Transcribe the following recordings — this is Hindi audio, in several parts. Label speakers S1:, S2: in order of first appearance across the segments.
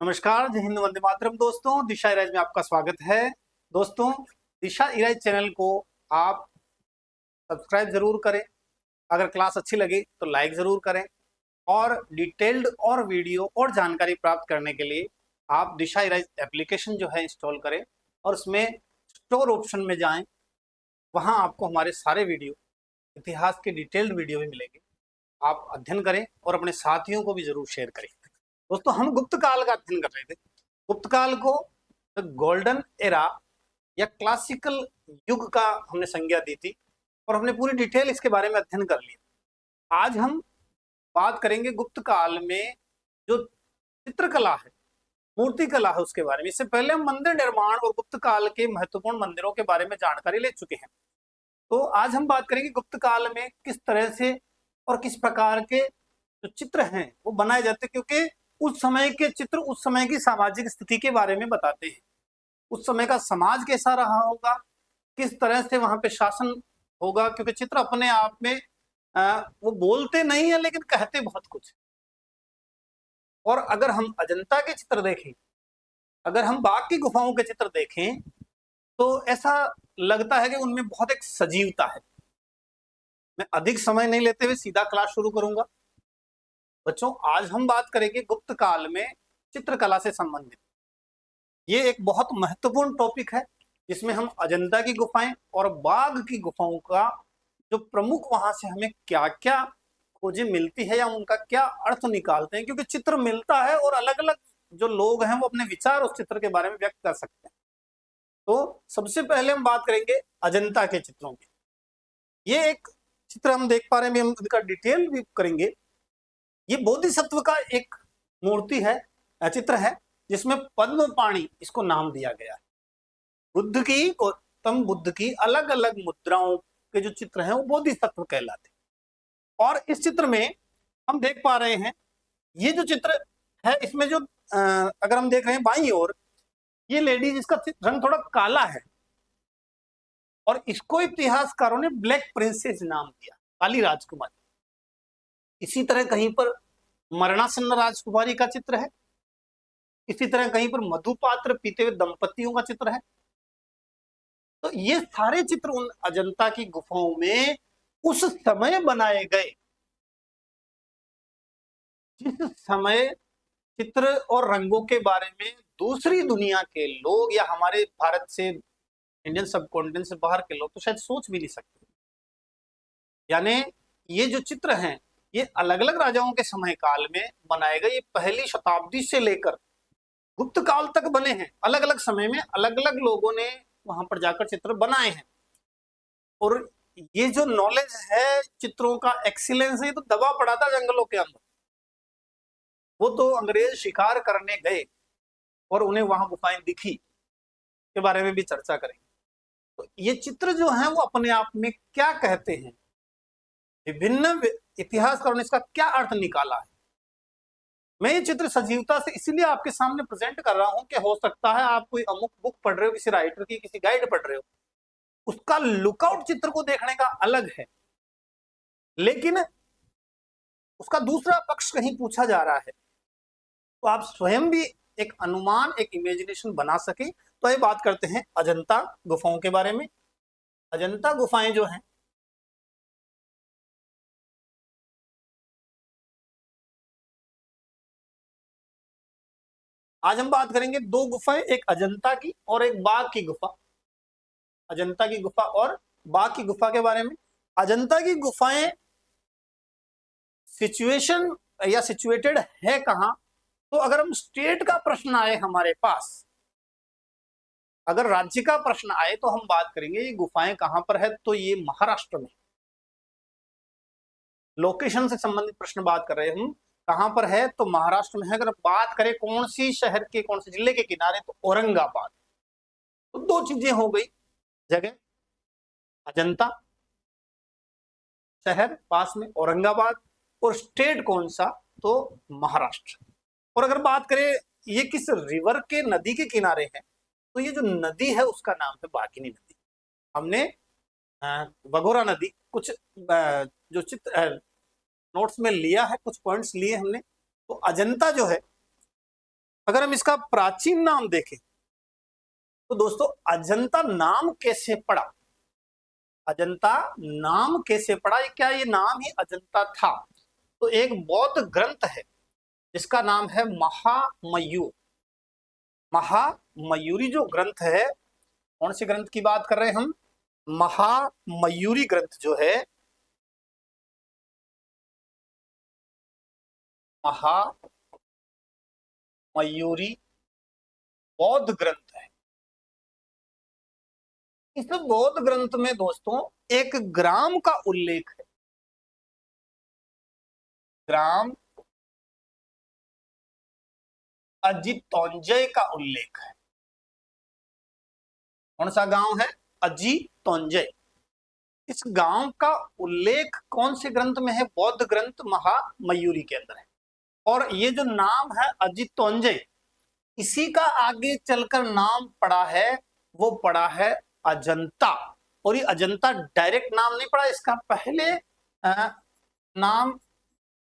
S1: नमस्कार, जय हिंद, वंदे मातरम। दोस्तों, दिशा इराज में आपका स्वागत है। दोस्तों, दिशा इराज चैनल को आप सब्सक्राइब जरूर करें। अगर क्लास अच्छी लगे तो लाइक जरूर करें और डिटेल्ड और वीडियो और जानकारी प्राप्त करने के लिए आप दिशा इराज एप्लीकेशन जो है इंस्टॉल करें और उसमें स्टोर ऑप्शन में जाएं। वहां आपको हमारे सारे वीडियो, इतिहास के डिटेल्ड वीडियो भी मिलेंगे। आप अध्ययन करें और अपने साथियों को भी जरूर शेयर करें। दोस्तों, हम गुप्त काल का अध्ययन कर रहे थे। गुप्त काल को गोल्डन एरा या क्लासिकल युग का हमने संज्ञा दी थी और हमने पूरी डिटेल इसके बारे में अध्ययन कर लिया। आज हम बात करेंगे गुप्त काल में जो चित्रकला है, मूर्ति कला है, उसके बारे में। इससे पहले हम मंदिर निर्माण और गुप्त काल के महत्वपूर्ण मंदिरों के बारे में जानकारी ले चुके हैं। तो आज हम बात करेंगे गुप्त काल में किस तरह से और किस प्रकार के जो चित्र हैं वो बनाए जाते हैं, क्योंकि उस समय के चित्र उस समय की सामाजिक स्थिति के बारे में बताते हैं। उस समय का समाज कैसा रहा होगा, किस तरह से वहां पे शासन होगा, क्योंकि चित्र अपने आप में वो बोलते नहीं है लेकिन कहते बहुत कुछ। और अगर हम अजंता के चित्र देखें, अगर हम बाघ की गुफाओं के चित्र देखें, तो ऐसा लगता है कि उनमें बहुत एक सजीवता है। मैं अधिक समय नहीं लेते हुए सीधा क्लास शुरू करूंगा। बच्चों, आज हम बात करेंगे गुप्त काल में चित्रकला से संबंधित। ये एक बहुत महत्वपूर्ण टॉपिक है जिसमें हम अजंता की गुफाएं और बाघ की गुफाओं का जो प्रमुख वहां से हमें क्या क्या खोजें मिलती है या उनका क्या अर्थ निकालते हैं, क्योंकि चित्र मिलता है और अलग अलग जो लोग हैं वो अपने विचार उस चित्र के बारे में व्यक्त कर सकते हैं। तो सबसे पहले हम बात करेंगे अजंता के चित्रों की। ये एक चित्र हम देख पा रहे हैं, हम इसका डिटेल भी करेंगे। ये बोधिसत्व का एक मूर्ति है, चित्र है, जिसमें पद्म पाणि इसको नाम दिया गया है। बुद्ध की, गौतम बुद्ध की अलग अलग मुद्राओं के जो चित्र हैं वो बोधिसत्व कहलाते हैं। और इस चित्र में हम देख पा रहे हैं, ये जो चित्र है इसमें जो अगर हम देख रहे हैं बाईं ओर, ये लेडी जिसका रंग थोड़ा काला है और इसको इतिहासकारों ने ब्लैक प्रिंसेस नाम दिया, काली राजकुमारी। इसी तरह कहीं पर मरणासन्न राजकुमारी का चित्र है, इसी तरह कहीं पर मधुपात्र पीते हुए दंपतियों का चित्र है। तो ये सारे चित्र उन अजंता की गुफाओं में उस समय बनाए गए जिस समय चित्र और रंगों के बारे में दूसरी दुनिया के लोग या हमारे भारत से, इंडियन सब कॉन्टिनेंट से बाहर के लोग तो शायद सोच भी नहीं सकते। यानी ये जो चित्र हैं ये अलग अलग राजाओं के समय काल में बनाए गए, ये पहली शताब्दी से लेकर गुप्त काल तक बने हैं। अलग अलग समय में अलग अलग लोगों ने वहां पर जाकर चित्र बनाए हैं। और ये जो नॉलेज है चित्रों का, एक्सीलेंस है, ये तो दबा पड़ा था जंगलों के अंदर। वो तो अंग्रेज शिकार करने गए और उन्हें वहां गुफाएं दिखी, के बारे में भी चर्चा करेंगे। तो ये चित्र जो है वो अपने आप में क्या कहते हैं, विभिन्न इतिहासकारों ने इसका क्या अर्थ निकाला है। मैं ये चित्र सजीवता से इसीलिए आपके सामने प्रेजेंट कर रहा हूं कि हो सकता है आप कोई अमुक बुक पढ़ रहे हो, किसी राइटर की, किसी गाइड पढ़ रहे हो, उसका लुकआउट चित्र को देखने का अलग है, लेकिन उसका दूसरा पक्ष कहीं पूछा जा रहा है तो आप स्वयं भी एक अनुमान, एक इमेजिनेशन बना सके। तो ये बात करते हैं अजंता गुफाओं के बारे में। अजंता गुफाएं जो हैं, आज हम बात करेंगे दो गुफाएं, एक अजंता की और एक बाघ की गुफा। अजंता की गुफा और बाघ की गुफा के बारे में। अजंता की गुफाएं सिचुएशन या सिचुएटेड है कहां, तो अगर हम स्टेट का प्रश्न आए हमारे पास, अगर राज्य का प्रश्न आए तो हम बात करेंगे ये गुफाएं कहां पर है, तो ये महाराष्ट्र में। लोकेशन से संबंधित प्रश्न बात कर रहे हैं हम, कहां पर है तो महाराष्ट्र में है। अगर बात करें कौन सी शहर के, कौन से जिले के किनारे, तो औरंगाबाद। तो दो चीजें हो गई, जगह अजंता, शहर पास में औरंगाबाद, और स्टेट कौन सा, तो महाराष्ट्र। और अगर बात करें ये किस रिवर के, नदी के किनारे है, तो ये जो नदी है उसका नाम है बाघिनी नदी। हमने बघोरा नदी कुछ जो चित्र नोट्स में लिया है, कुछ पॉइंट्स लिए हमने। तो अजंता जो है अगर हम इसका प्राचीन नाम देखें तो दोस्तों अजंता नाम कैसे पड़ा, अजंता नाम कैसे पड़ा, क्या ये नाम ही अजंता था? तो एक बौद्ध ग्रंथ है जिसका नाम है महामयूर। महामयूरी जो ग्रंथ है, कौन से ग्रंथ की बात कर रहे हैं हम? महामयूरी ग्रंथ जो है, महामयूरी बौद्ध ग्रंथ है। इस बौद्ध ग्रंथ में दोस्तों एक ग्राम का उल्लेख है, ग्राम अजितौंजय का उल्लेख है। कौन सा गांव है? अजितौंजय। इस गांव का उल्लेख कौन से ग्रंथ में है? बौद्ध ग्रंथ महामयूरी के अंदर है। और ये जो नाम है अजितौंजय, इसी का आगे चलकर नाम पड़ा है, वो पड़ा है अजंता। और ये अजंता डायरेक्ट नाम नहीं पड़ा, इसका पहले नाम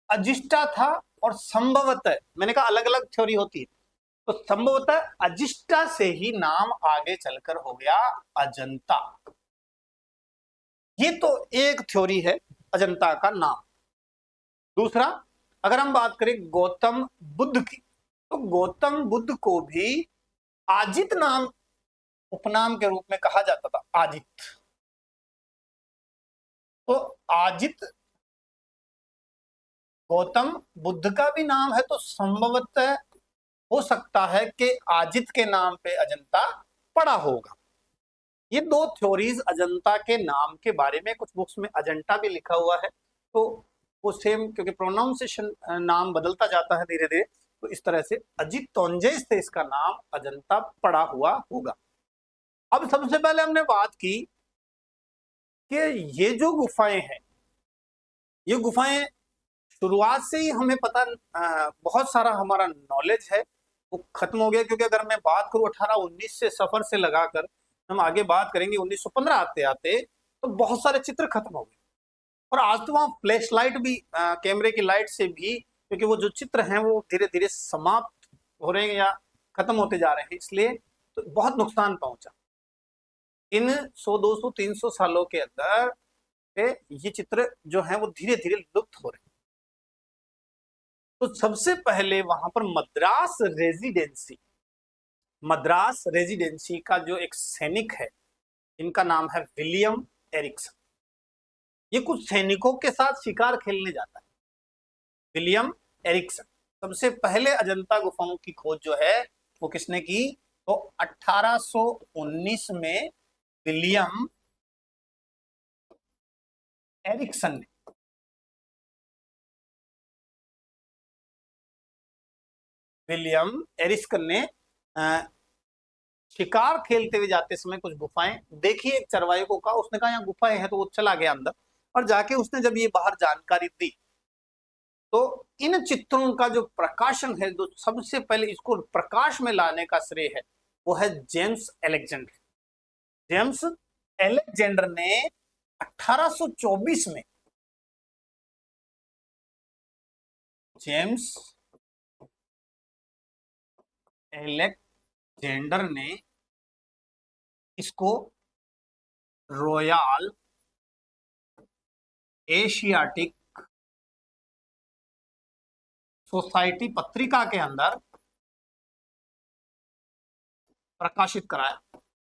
S1: अजिष्टा था। और संभवतः, मैंने कहा अलग अलग थ्योरी होती है, तो संभवतः अजिष्टा से ही नाम आगे चलकर हो गया अजंता। ये तो एक थ्योरी है अजंता का नाम। दूसरा, अगर हम बात करें गौतम बुद्ध की, तो गौतम बुद्ध को भी आजित नाम उपनाम के रूप में कहा जाता था, आजित। तो आजित गौतम बुद्ध का भी नाम है, तो संभवतः हो सकता है कि आजित के नाम पे अजंता पड़ा होगा। ये दो थ्योरीज अजंता के नाम के बारे में, कुछ बुक्स में अजंता भी लिखा हुआ है, तो वो सेम, क्योंकि प्रोनाउंसिएशन नाम बदलता जाता है धीरे धीरे, तो इस तरह से अजितौंजय से इसका नाम अजंता पड़ा हुआ होगा। अब सबसे पहले हमने बात की कि ये जो गुफाएं हैं, ये गुफाएं शुरुआत से ही हमें पता, बहुत सारा हमारा नॉलेज है वो खत्म हो गया, क्योंकि अगर मैं बात करूं 1819 से सफर से लगाकर हम आगे बात करेंगे 1915 आते आते, तो बहुत सारे चित्र खत्म हो गए। और आज तो वहां फ्लैश लाइट भी, कैमरे की लाइट से भी, क्योंकि वो जो चित्र हैं वो धीरे धीरे समाप्त हो रहे हैं या खत्म होते जा रहे हैं, इसलिए तो बहुत नुकसान पहुंचा। इन 100, 200, 300 सालों के अंदर ये चित्र जो है वो धीरे धीरे लुप्त हो रहे हैं। तो सबसे पहले वहां पर मद्रास रेजिडेंसी का जो एक सैनिक है, इनका नाम है विलियम एरिक्सन। ये कुछ सैनिकों के साथ शिकार खेलने जाता है। विलियम एरिक्सन सबसे पहले अजंता गुफाओं की खोज जो है वो किसने की? तो 1819 में विलियम एरिक्सन ने शिकार खेलते हुए जाते समय कुछ गुफाएं देखी। एक चरवाहे को कहा, उसने कहा यहाँ गुफाएं हैं, तो वो चला गया अंदर, और जाके उसने जब ये बाहर जानकारी दी, तो इन चित्रों का जो प्रकाशन है, जो सबसे पहले इसको प्रकाश में लाने का श्रेय है, वो है जेम्स एलेक्जेंडर। जेम्स एलेक्जेंडर ने 1824 में, जेम्स एलेक्जेंडर ने इसको रॉयल एशियाटिक सोसाइटी पत्रिका के अंदर प्रकाशित कराया।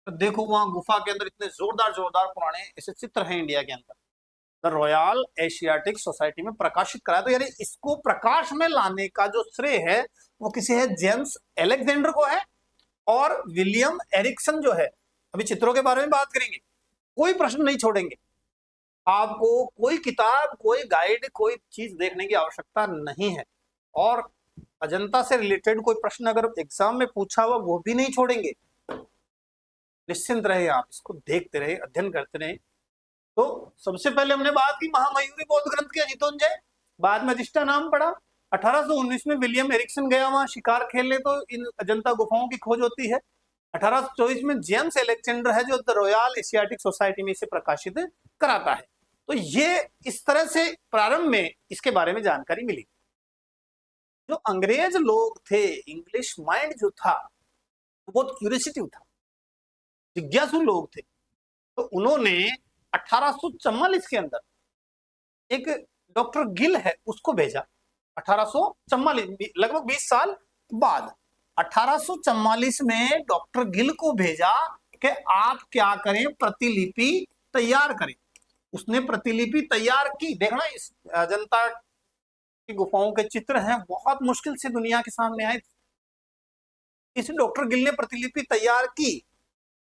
S1: तो देखो वहां गुफा के अंदर इतने जोरदार जोरदार पुराने ऐसे चित्र हैं इंडिया के अंदर, द रॉयल एशियाटिक सोसाइटी में प्रकाशित कराया। तो यानी इसको प्रकाश में लाने का जो श्रेय है वो किसी है, जेम्स एलेक्जेंडर को है। और विलियम एरिक्सन जो है, अभी चित्रों के बारे में बात करेंगे, कोई प्रश्न नहीं छोड़ेंगे, आपको कोई किताब, कोई गाइड, कोई चीज देखने की आवश्यकता नहीं है। और अजंता से रिलेटेड कोई प्रश्न अगर एग्जाम में पूछा हुआ वो भी नहीं छोड़ेंगे। निश्चिंत रहे, आप इसको देखते रहे, अध्ययन करते रहे। तो सबसे पहले हमने बात की महामयूरी बौद्ध ग्रंथ की अजितौंजय, बाद में अजिष्टा नाम पड़ा। 1819 में विलियम एरिक्सन गया वहां शिकार खेलने, तो इन अजंता गुफाओं की खोज होती है। 1824 में जेम्स एलेक्जेंडर है जो द रॉयल एशियाटिक सोसाइटी में इसे प्रकाशित कराता है। तो ये इस तरह से प्रारंभ में इसके बारे में जानकारी मिली। जो अंग्रेज लोग थे, इंग्लिश माइंड जो था, बहुत क्यूरियोसिटी था, जिज्ञासु लोग थे, तो उन्होंने 1844 के अंदर एक डॉक्टर गिल है उसको भेजा। 1844, लगभग 20 साल बाद 1844 में डॉक्टर गिल को भेजा कि आप क्या करें, प्रतिलिपि तैयार करें। उसने प्रतिलिपि तैयार की। देखना, इस अजंता की गुफाओं के चित्र हैं, बहुत मुश्किल से दुनिया के सामने आए। इस डॉक्टर गिल ने प्रतिलिपि तैयार की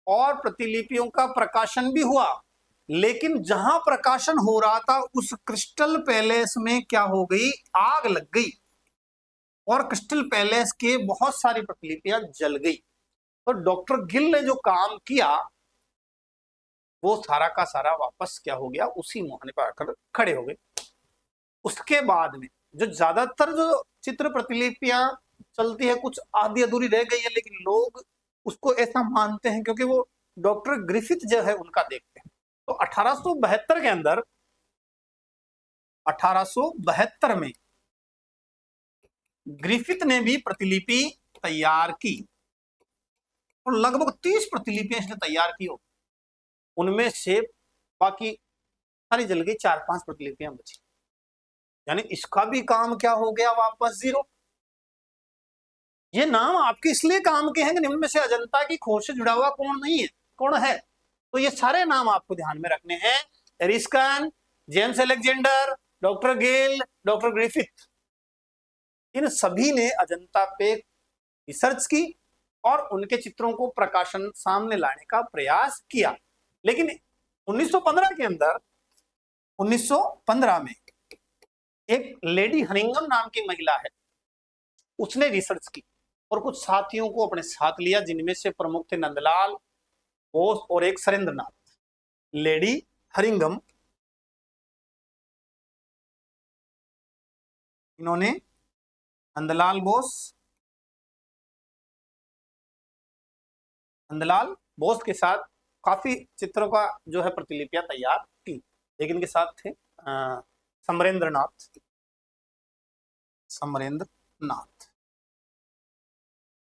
S1: और प्रतिलिपियों का प्रकाशन भी हुआ। लेकिन जहां प्रकाशन हो रहा था उस क्रिस्टल पैलेस में क्या हो गई, आग लग गई और क्रिस्टल पैलेस के बहुत सारी प्रतिलिपियां जल गई। तो डॉक्टर गिल ने जो काम किया वो सारा का सारा वापस क्या हो गया, उसी मुहाने पर आकर खड़े हो गए। उसके बाद में जो ज्यादातर जो चित्र प्रतिलिपियां चलती है, कुछ आधी अधूरी रह गई है, लेकिन लोग उसको ऐसा मानते हैं क्योंकि वो डॉक्टर ग्रिफिथ जो है उनका देखते हैं। तो 1872 के अंदर, 1872 में ग्रिफिथ ने भी प्रतिलिपि तैयार की और लगभग 30 प्रतिलिपियां इसने तैयार की हो। उनमें से बाकी सारी जल गई, 4-5 प्रतिलिपियां बची। यानी इसका भी काम क्या हो गया, वापस जीरो। ये नाम आपके इसलिए काम के हैं कि निम्न में से अजंता की खोज से जुड़ा हुआ कौन नहीं है, कौन है। तो ये सारे नाम आपको ध्यान में रखने हैं। एरिस्कन, जेम्स अलेक्जेंडर, डॉक्टर गेल, डॉक्टर ग्रिफिथ, इन सभी ने अजंता पे रिसर्च की और उनके चित्रों को प्रकाशन सामने लाने का प्रयास किया। लेकिन 1915 के अंदर, 1915 में एक लेडी हरिंगम नाम की महिला है, उसने रिसर्च की और कुछ साथियों को अपने साथ लिया, जिनमें से प्रमुख थे नंदलाल बोस और एक सरेंद्रनाथ। लेडी हरिंगम, इन्होंने नंदलाल बोस के साथ काफी चित्रों का जो है प्रतिलिपियां तैयार की। लेकिन इनके साथ थे समरेंद्रनाथ।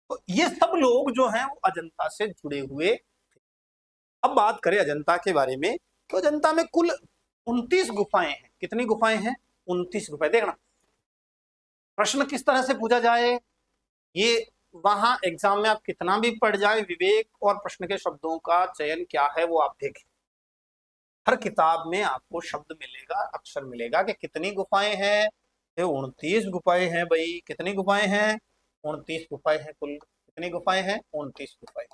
S1: तो ये सब लोग जो हैं वो अजंता से जुड़े हुए थे। अब बात करें अजंता के बारे में, तो अजंता में कुल 29 गुफाएं हैं। कितनी गुफाएं हैं? 29 गुफाएं। देखना, प्रश्न किस तरह से पूछा जाए, ये वहां एग्जाम में आप कितना भी पढ़ जाए, विवेक और प्रश्न के शब्दों का चयन क्या है वो आप देखें। हर किताब में आपको शब्द मिलेगा, अक्षर मिलेगा कि कितनी गुफाएं हैं। 29 गुफाएं हैं भाई। कितनी गुफाएं हैं? 29 गुफाएं हैं कुल। कितनी गुफाएं हैं? 29 गुफाएं।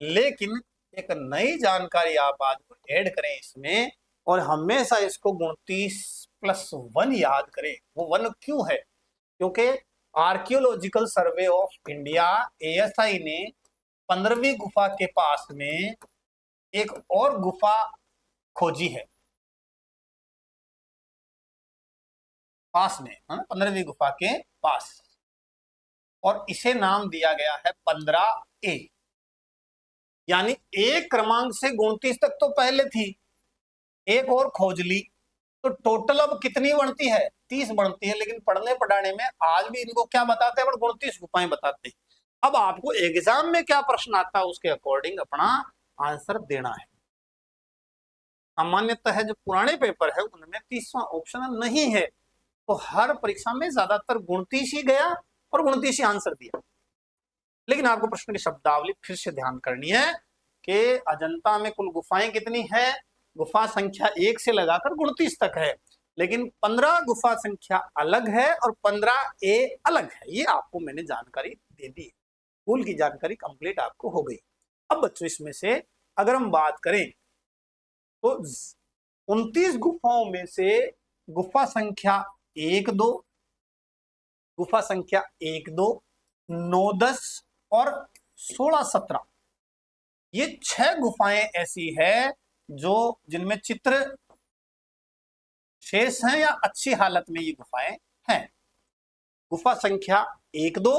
S1: लेकिन एक नई जानकारी आप आज ऐड करें इसमें, और हमेशा इसको 29+1 याद करें। वो 1 क्यों है? क्योंकि archaeological survey of India, ASI, ने 15वीं गुफा के पास में एक और गुफा खोजी है, पास में, 15वीं गुफा के पास, और इसे नाम दिया गया है 15A। यानी एक क्रमांक से 29 तक तो पहले थी, एक और खोज ली, तो टोटल अब कितनी बनती है? 30 बनती है। लेकिन पढ़ने पढ़ाने में आज भी इनको क्या बताते हैं? 29 गुफाएं बताते हैं। अब आपको एग्जाम में क्या प्रश्न आता है उसके अकॉर्डिंग अपना आंसर देना है। सामान्यतः जो पुराने पेपर है उनमें 30वां ऑप्शन नहीं है, तो हर परीक्षा में ज्यादातर 29 ही गया और 29 ही आंसर दिया। लेकिन आपको प्रश्न की शब्दावली फिर से ध्यान करनी है कि अजंता में कुल गुफाएं कितनी है। गुफा संख्या 1 से लगाकर 29 तक है, लेकिन 15 गुफा संख्या अलग है और 15A अलग है। ये आपको मैंने जानकारी दे दी, कुल की जानकारी कंप्लीट आपको हो गई। अब बच्चों, इसमें से अगर हम बात करें तो 29 गुफाओं में से गुफा संख्या 1, 2, गुफा संख्या 1, 2, 9, 10 और 16, 17, ये 6 गुफाएं ऐसी है जो जिनमें चित्र शेष हैं या अच्छी हालत में ये गुफाएं हैं। गुफा संख्या 1, 2,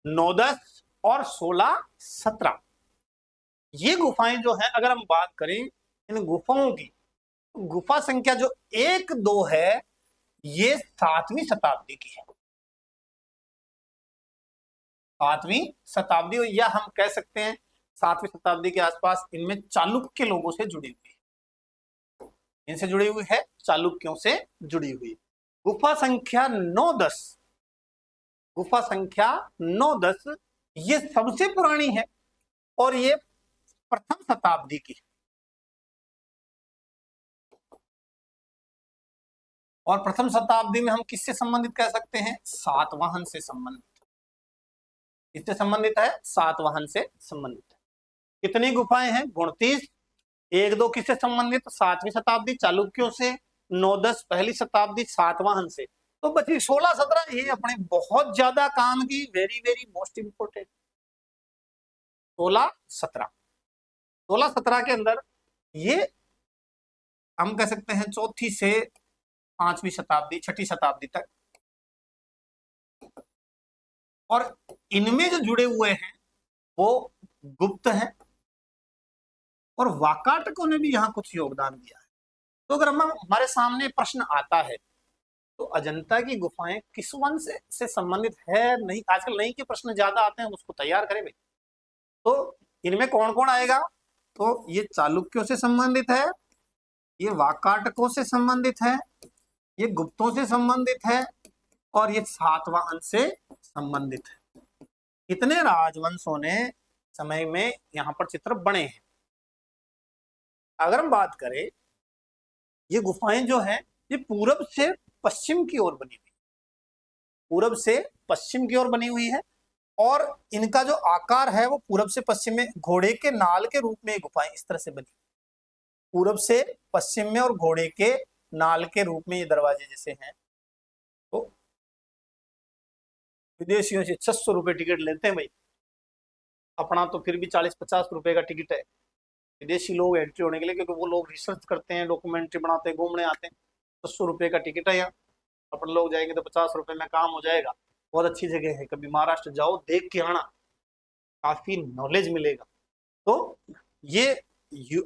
S1: 9, 10 और 16, 17, ये गुफाएं जो हैं, अगर हम बात करें इन गुफाओं की, गुफा संख्या जो 1, 2 है ये 7वीं शताब्दी की है। 7वीं शताब्दी, या हम कह सकते हैं 7वीं शताब्दी के आसपास इनमें चालुक्य लोगों से जुड़ी हुई है, इनसे जुड़ी हुई है, चालुक्यों से जुड़ी हुई। गुफा संख्या 9-10, गुफा संख्या 9-10 ये सबसे पुरानी है और ये प्रथम शताब्दी की, और प्रथम शताब्दी में हम किससे संबंधित कह सकते हैं? सातवाहन से संबंधित। किससे संबंधित है? सातवाहन से संबंधित है। कितनी गुफाएं हैं? 29। 1-2 किससे संबंधित? 7वीं शताब्दी चालुक्यों से, 9-10 पहली शताब्दी सातवाहन से। तो बची 16-17 ये अपने बहुत ज्यादा काम की, वेरी वेरी मोस्ट इंपोर्टेंट। 16-17 के अंदर ये हम कह सकते हैं 4वीं से 5वीं शताब्दी, 6वीं शताब्दी तक, और इनमें जो जुड़े हुए हैं वो गुप्त हैं, और वाकाटकों ने भी यहां कुछ योगदान दिया है। तो अगर हमारे सामने प्रश्न आता है तो अजंता की गुफाएं किस वंश से संबंधित है, नहीं, आजकल नहीं के प्रश्न ज्यादा आते हैं, उसको तैयार करें भाई। तो इनमें कौन कौन आएगा? तो ये चालुक्यों से संबंधित है, ये वाकाटकों से संबंधित है, ये गुप्तों से संबंधित है, और ये सातवाहन से संबंधित है। कितने राजवंशों ने समय में यहां पर चित्र बने हैं? अगर हम बात करें, ये गुफाएं जो है ये पूरब से पश्चिम की ओर बनी हुई, पूरब से पश्चिम की ओर बनी हुई है, और इनका जो आकार है वो पूरब से पश्चिम में घोड़े के नाल के रूप में गुफाएं इस तरह से बनी, पूरब से पश्चिम में और घोड़े के नाल के रूप में ये दरवाजे जैसे हैं। तो विदेशियों से 600 रुपए टिकट लेते हैं भाई, अपना तो फिर भी 40-50 रुपए का टिकट है विदेशी लोग एंट्री होने के लिए, क्योंकि वो लोग रिसर्च करते हैं, डॉक्यूमेंट्री बनाते हैं, घूमने आते हैं। 600 रुपए का टिकट है यहाँ, अपन लोग जाएंगे तो 50 रुपए में काम हो जाएगा। बहुत अच्छी जगह है, कभी महाराष्ट्र जाओ, देख के आना, काफी नॉलेज मिलेगा। तो ये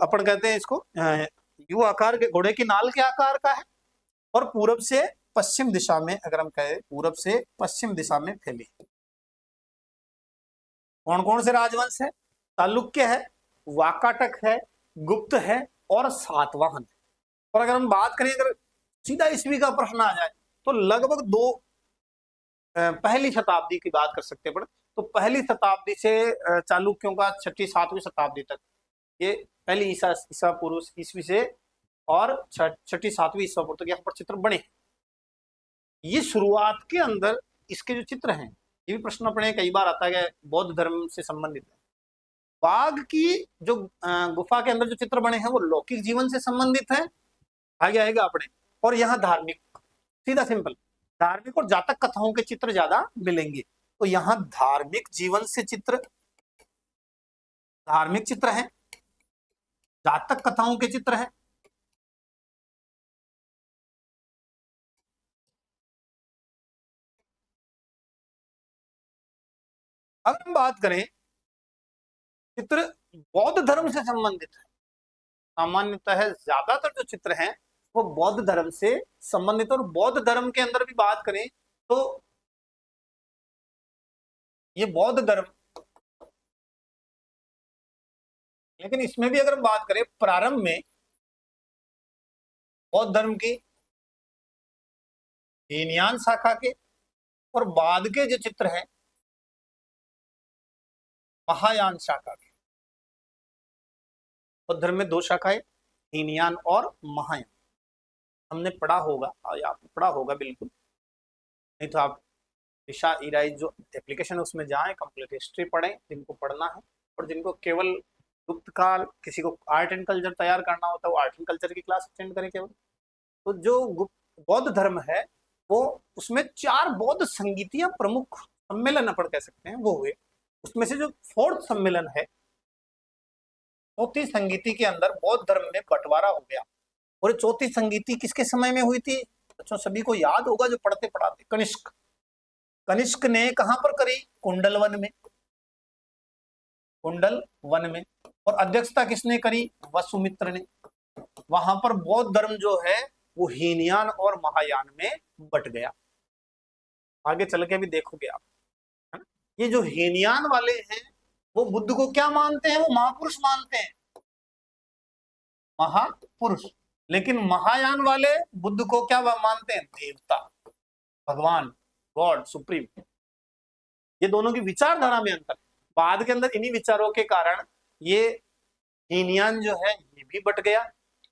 S1: अपन कहते हैं इसको यू आकार के, घोड़े की नाल के आकार का है, और पूरब से पश्चिम दिशा में, अगर हम कहें पूरब से पश्चिम दिशा में फैली। कौन कौन से राजवंश है? चालुक्य है, वाकाटक है, गुप्त है, और सातवाहन है। और अगर हम बात करें, अगर सीधा ईस्वी का प्रश्न आ जाए तो लगभग पहली शताब्दी की बात कर सकते हैं। तो पहली शताब्दी से चालुक्यों का 6वीं-7वीं शताब्दी तक, ये पहली ईसा पूर्व ईस्वी से और 6वीं-7वीं ईसा पूर्व तक यहाँ पर चित्र बने। ये शुरुआत के अंदर इसके जो चित्र हैं, ये भी प्रश्न अपने कई बार आता है, बौद्ध धर्म से संबंधित है। बाघ की जो गुफा के अंदर जो चित्र बने हैं वो लौकिक जीवन से संबंधित है, आगे आएगा अपने। और यहाँ धार्मिक, सीधा सिंपल, धार्मिक और जातक कथाओं के चित्र ज्यादा मिलेंगे। तो यहाँ धार्मिक जीवन से चित्र, धार्मिक चित्र हैं, जातक कथाओं के चित्र हैं। अगर हम बात करें, चित्र बौद्ध धर्म से संबंधित है, सामान्यतः है, ज्यादातर जो चित्र हैं वो बौद्ध धर्म से संबंधित। और बौद्ध धर्म के अंदर भी बात करें तो ये बौद्ध धर्म, लेकिन इसमें भी अगर हम बात करें, प्रारंभ में बौद्ध धर्म की हीनयान शाखा के, और बाद के जो चित्र हैं महायान शाखा के। बौद्ध धर्म में 2 शाखाएं, हीनयान और महायान। हमने पढ़ा होगा, आपने पढ़ा होगा बिल्कुल, नहीं तो आप दिशा ईराइज जो एप्लीकेशन है उसमें जाएं, कंप्लीट हिस्ट्री पढ़ें जिनको पढ़ना है, और जिनको केवल गुप्त काल, किसी को आर्ट एंड कल्चर तैयार करना होता है वो आर्ट एंड कल्चर की क्लास अटेंड करें केवल। तो जो गुप्त बौद्ध धर्म है वो, उसमें 4 बौद्ध संगीतियां प्रमुख सम्मेलन अपन कह सकते हैं वो हुए। उसमें से जो 4th सम्मेलन है, 4थी संगीति के अंदर बौद्ध धर्म में बंटवारा हो गया। और 4थी संगीति किसके समय में हुई थी? बच्चों सभी को याद होगा जो पढ़ते पढ़ाते, कनिष्क। कनिष्क ने कहां पर करी? कुंडल वन में, कुंडल वन में। और अध्यक्षता किसने करी? वसुमित्र ने। वहां पर बौद्ध धर्म जो है वो हीनयान और महायान में बट गया। आगे चल के भी देखोगे आप, है ना। ये जो हीनयान वाले हैं वो बुद्ध को क्या मानते हैं? वो महापुरुष मानते हैं, महापुरुष। लेकिन महायान वाले बुद्ध को क्या मानते हैं? देवता, भगवान, गॉड, सुप्रीम। ये दोनों की विचारधारा में अंतर। बाद के अंदर इन्हीं विचारों के कारण ये हीनयान जो है ये भी बट गया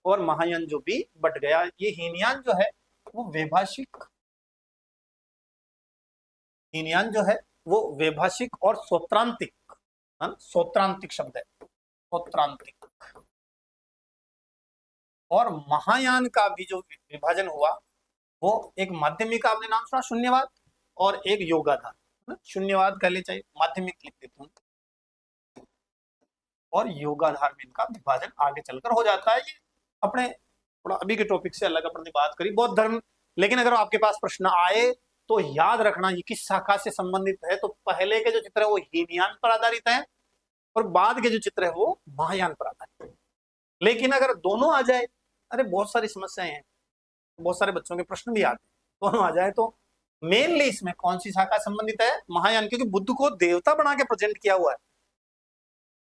S1: और महायान जो भी बट गया। ये हीनयान जो है वो वैभाषिक, हीनयान जो है वो वैभाषिक और सोत्रांतिक, सोत्रांतिक शब्द है, सोत्रांतिक। और महायान का भी जो विभाजन हुआ वो एक माध्यमिक, आपने नाम सुना शून्यवाद, और एक योगाधार। शून्यवाद कह ले चाहे माध्यमिक लिख देता हूं, और योगाधार में इनका विभाजन आगे चलकर हो जाता है। ये अपने थोड़ा अभी के टॉपिक से अलग अपने बात करी, बौद्ध धर्म। लेकिन अगर आपके पास प्रश्न आए तो याद रखना ये किस शाखा से संबंधित है। तो पहले के जो चित्र है वो हीनयान पर आधारित है और बाद के जो चित्र है वो महायान पर आधारित है। लेकिन अगर दोनों आ जाए, अरे बहुत सारी समस्याएं हैं, बहुत सारे बच्चों के प्रश्न भी आते हैं, दोनों आ जाए तो मेनली इसमें कौन सी शाखा संबंधित है? महायान, क्योंकि बुद्ध को देवता बना के प्रेजेंट किया हुआ है।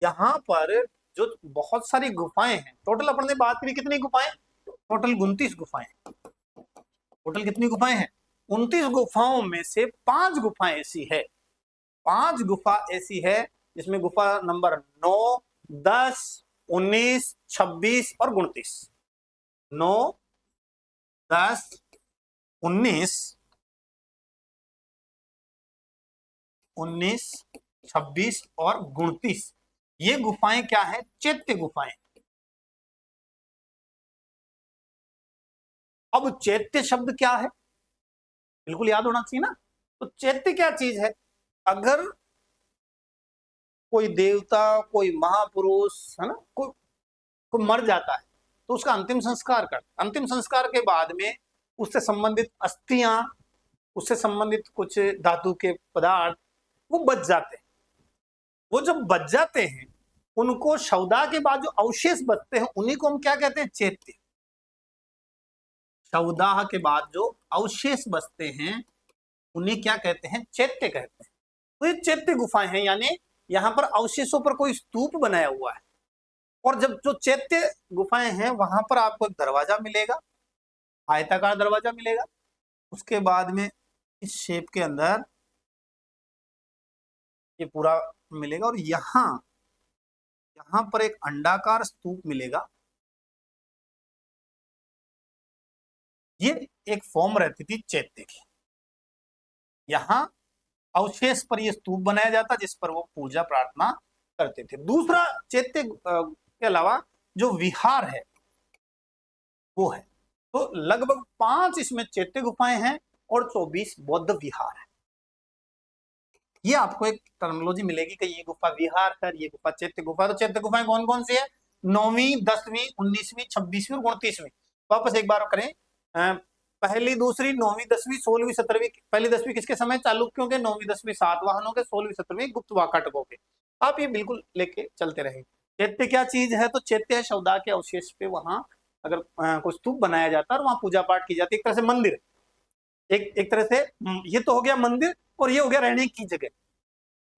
S1: यहाँ पर जो बहुत सारी गुफाएं हैं, टोटल अपन ने बात करी कितनी गुफाएं? टोटल 29 गुफाएं। टोटल कितनी गुफाएं हैं? 29 गुफाओं में से 5 गुफाएं ऐसी है, 5 गुफा ऐसी है जिसमें गुफा नंबर 9, 10, 19, 26 और 29। 9, 10, 19, 26 और 29 ये गुफाएं क्या है? चैत्य गुफाएं। अब चैत्य शब्द क्या है बिल्कुल याद होना चाहिए ना। तो चैत्य क्या चीज है? अगर कोई देवता, कोई महापुरुष है ना, कोई मर जाता है तो उसका अंतिम संस्कार कर, अंतिम संस्कार के बाद में उससे संबंधित अस्थियां, उससे संबंधित कुछ धातु के पदार्थ वो बच जाते हैं। वो जब बच जाते हैं उनको शवदाह के बाद जो अवशेष बचते हैं उन्हीं को हम क्या कहते हैं? चैत्य। शवदाह के बाद जो अवशेष बचते हैं उन्हें क्या कहते हैं? चैत्य कहते हैं। तो ये चैत्य गुफाएं हैं, यानी यहां पर अवशेषों पर कोई स्तूप बनाया हुआ है। और जब जो चैत्य गुफाएं हैं वहां पर आपको एक दरवाजा मिलेगा, आयताकार दरवाजा मिलेगा। उसके बाद में इस शेप के अंदर ये पूरा मिलेगा और यहां पर एक अंडाकार स्तूप मिलेगा। ये एक फॉर्म रहती थी चैत्य की। यहां अवशेष पर यह स्तूप बनाया जाता जिस पर वो पूजा प्रार्थना करते थे। दूसरा चैत्य के अलावा जो विहार है वो है। तो लगभग 5 इसमें चैत्य गुफाएं हैं और 24 बौद्ध विहार है। ये आपको एक टर्मिनोलॉजी मिलेगी कि ये गुफा विहार है, ये गुफा चैत्य गुफा। तो चैत्य गुफाएं कौन कौन सी है? 9वीं, 10वीं, 19वीं, 26वीं और 29वीं। वापस एक बार करें, पहली, दूसरी, 9वीं, 10वीं, 16वीं, 17वीं। पहली 10वीं किसके समय? चालुक्यों के। 9वीं 10वीं सातवाहनों के। 16वीं 17वीं गुप्त वाकाटकों के। आप ये बिल्कुल लेके चलते रहे। चैत्य क्या चीज है? तो चैत्य है शवदाह के अवशेष पे वहां अगर कोई स्तूप बनाया जाता है और वहां पूजा पाठ की जाती है, एक तरह से मंदिर। एक तरह से ये तो हो गया मंदिर और ये हो गया रहने की जगह।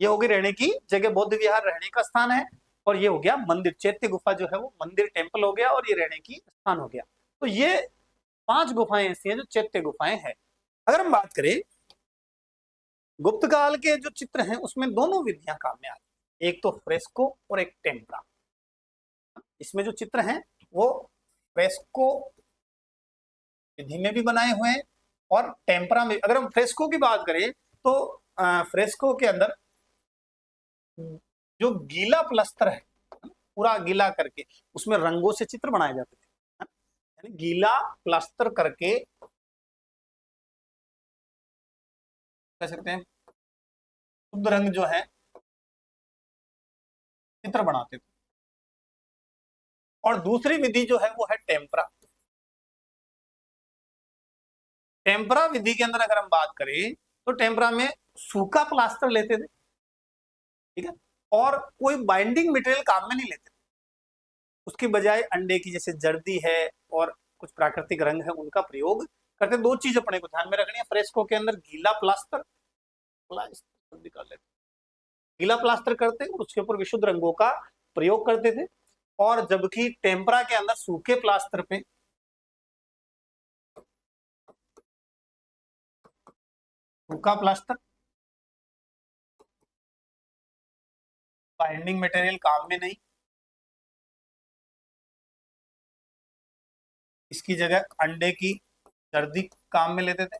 S1: ये हो गई रहने की जगह, बौद्ध विहार रहने का स्थान है, और ये हो गया मंदिर। चैत्य गुफा जो है वो मंदिर, टेम्पल हो गया, और ये रहने की स्थान हो गया। तो ये 5 गुफाएं ऐसी हैं जो चैत्य गुफाएं हैं। अगर हम बात करें गुप्त काल के जो चित्र हैं उसमें दोनों विधियां काम में आती हैं, एक तो फ्रेस्को और एक टेम्परा। इसमें जो चित्र हैं वो फ्रेस्को विधि में भी बनाए हुए हैं और टेम्परा में। अगर हम फ्रेस्को की बात करें तो फ्रेस्को के अंदर जो गीला प्लस्तर है, पूरा गीला करके उसमें रंगों से चित्र बनाए जाते थे। यानी गीला प्लास्टर करके कह सकते हैं शुद्ध रंग जो है चित्र बनाते थे। और दूसरी विधि जो है वो है टेम्परा। टेम्परा विधि के अंदर अगर हम बात करें तो टेम्परा में सूखा प्लास्टर लेते थे, ठीक है, और कोई बाइंडिंग मटेरियल काम में नहीं लेते थे। उसकी बजाय अंडे की जैसे जर्दी है और कुछ प्राकृतिक रंग है उनका प्रयोग करते। दो चीज अपने को ध्यान में रखनी है, फ्रेस्को के अंदर गीला प्लास्टर, निकाल लेते गीला प्लास्टर करते और उसके ऊपर विशुद्ध रंगों का प्रयोग करते थे। और जबकि टेम्परा के अंदर सूखे प्लास्टर पे सूखा प्लास्टर बाइंडिंग मटेरियल काम में नहीं, इसकी जगह अंडे की जर्दी काम में लेते थे,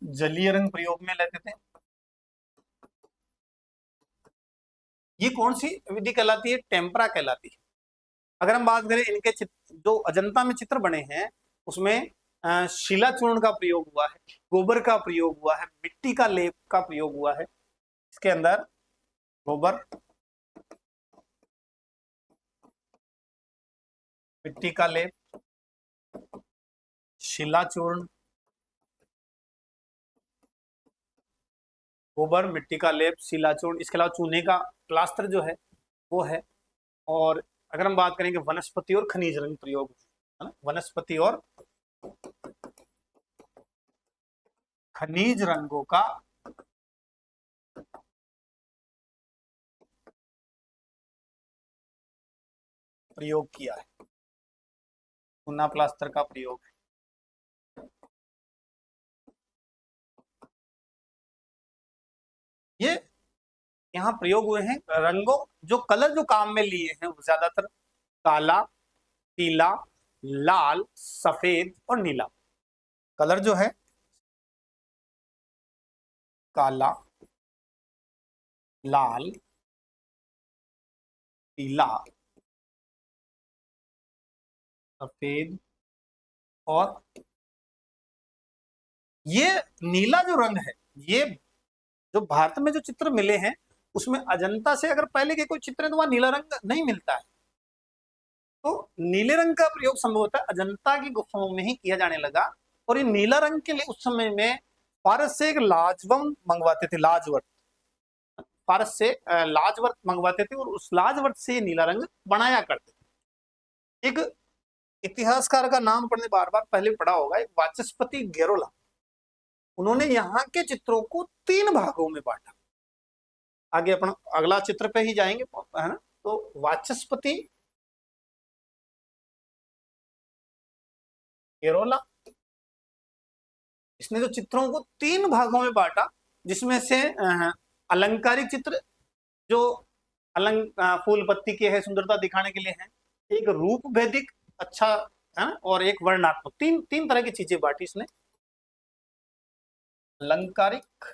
S1: जलीय रंग प्रयोग में लेते थे। ये कौन सी विधि कहलाती है? टेम्परा कहलाती है। अगर हम बात करें इनके जो अजंता में चित्र बने हैं उसमें शिला चूर्ण का प्रयोग हुआ है, गोबर का प्रयोग हुआ है, मिट्टी का लेप का प्रयोग हुआ है। इसके अंदर गोबर, मिट्टी का लेप, शिला चूर्ण, गोबर, मिट्टी का लेप, शिला चूर्ण, इसके अलावा चूने का प्लास्टर जो है वो है। और अगर हम बात करेंगे वनस्पति और खनिज रंग प्रयोग, है ना, वनस्पति और खनिज रंगों का प्रयोग किया है, चूना प्लास्टर का प्रयोग है। ये यहाँ प्रयोग हुए हैं रंगों, जो कलर जो काम में लिए हैं वो ज्यादातर काला, पीला, लाल, सफेद और नीला। कलर जो है काला, लाल, पीला, सफेद और ये नीला जो रंग है, ये जो भारत में जो चित्र मिले हैं उसमें अजंता से अगर पहले के कोई चित्र है तो वहां नीला रंग नहीं मिलता है। तो नीले रंग का प्रयोग संभवतः अजंता की गुफाओं में ही किया जाने लगा। और ये नीला रंग के लिए उस समय में फारस से एक लाजवंत मंगवाते थे, लाजवर्त, फारस से लाजवर्त मंगवाते थे और उस लाजवर्त से नीला रंग बनाया करते थे। एक इतिहासकार का नाम पढ़ने बार बार पहले पढ़ा होगा, एक वाचस्पति गेरोला, उन्होंने यहाँ के चित्रों को 3 भागों में बांटा। आगे अपन अगला चित्र पे ही जाएंगे, है ना। तो वाचस्पति गेरोला, इसने जो चित्रों को 3 भागों में बांटा, जिसमें से अलंकारिक चित्र जो फूल पत्ती के है, सुंदरता दिखाने के लिए है, एक रूप भेदिक, अच्छा है ना, और एक वर्णात्मक, तीन तरह की चीजें बांटी इसने। अलंकारिक,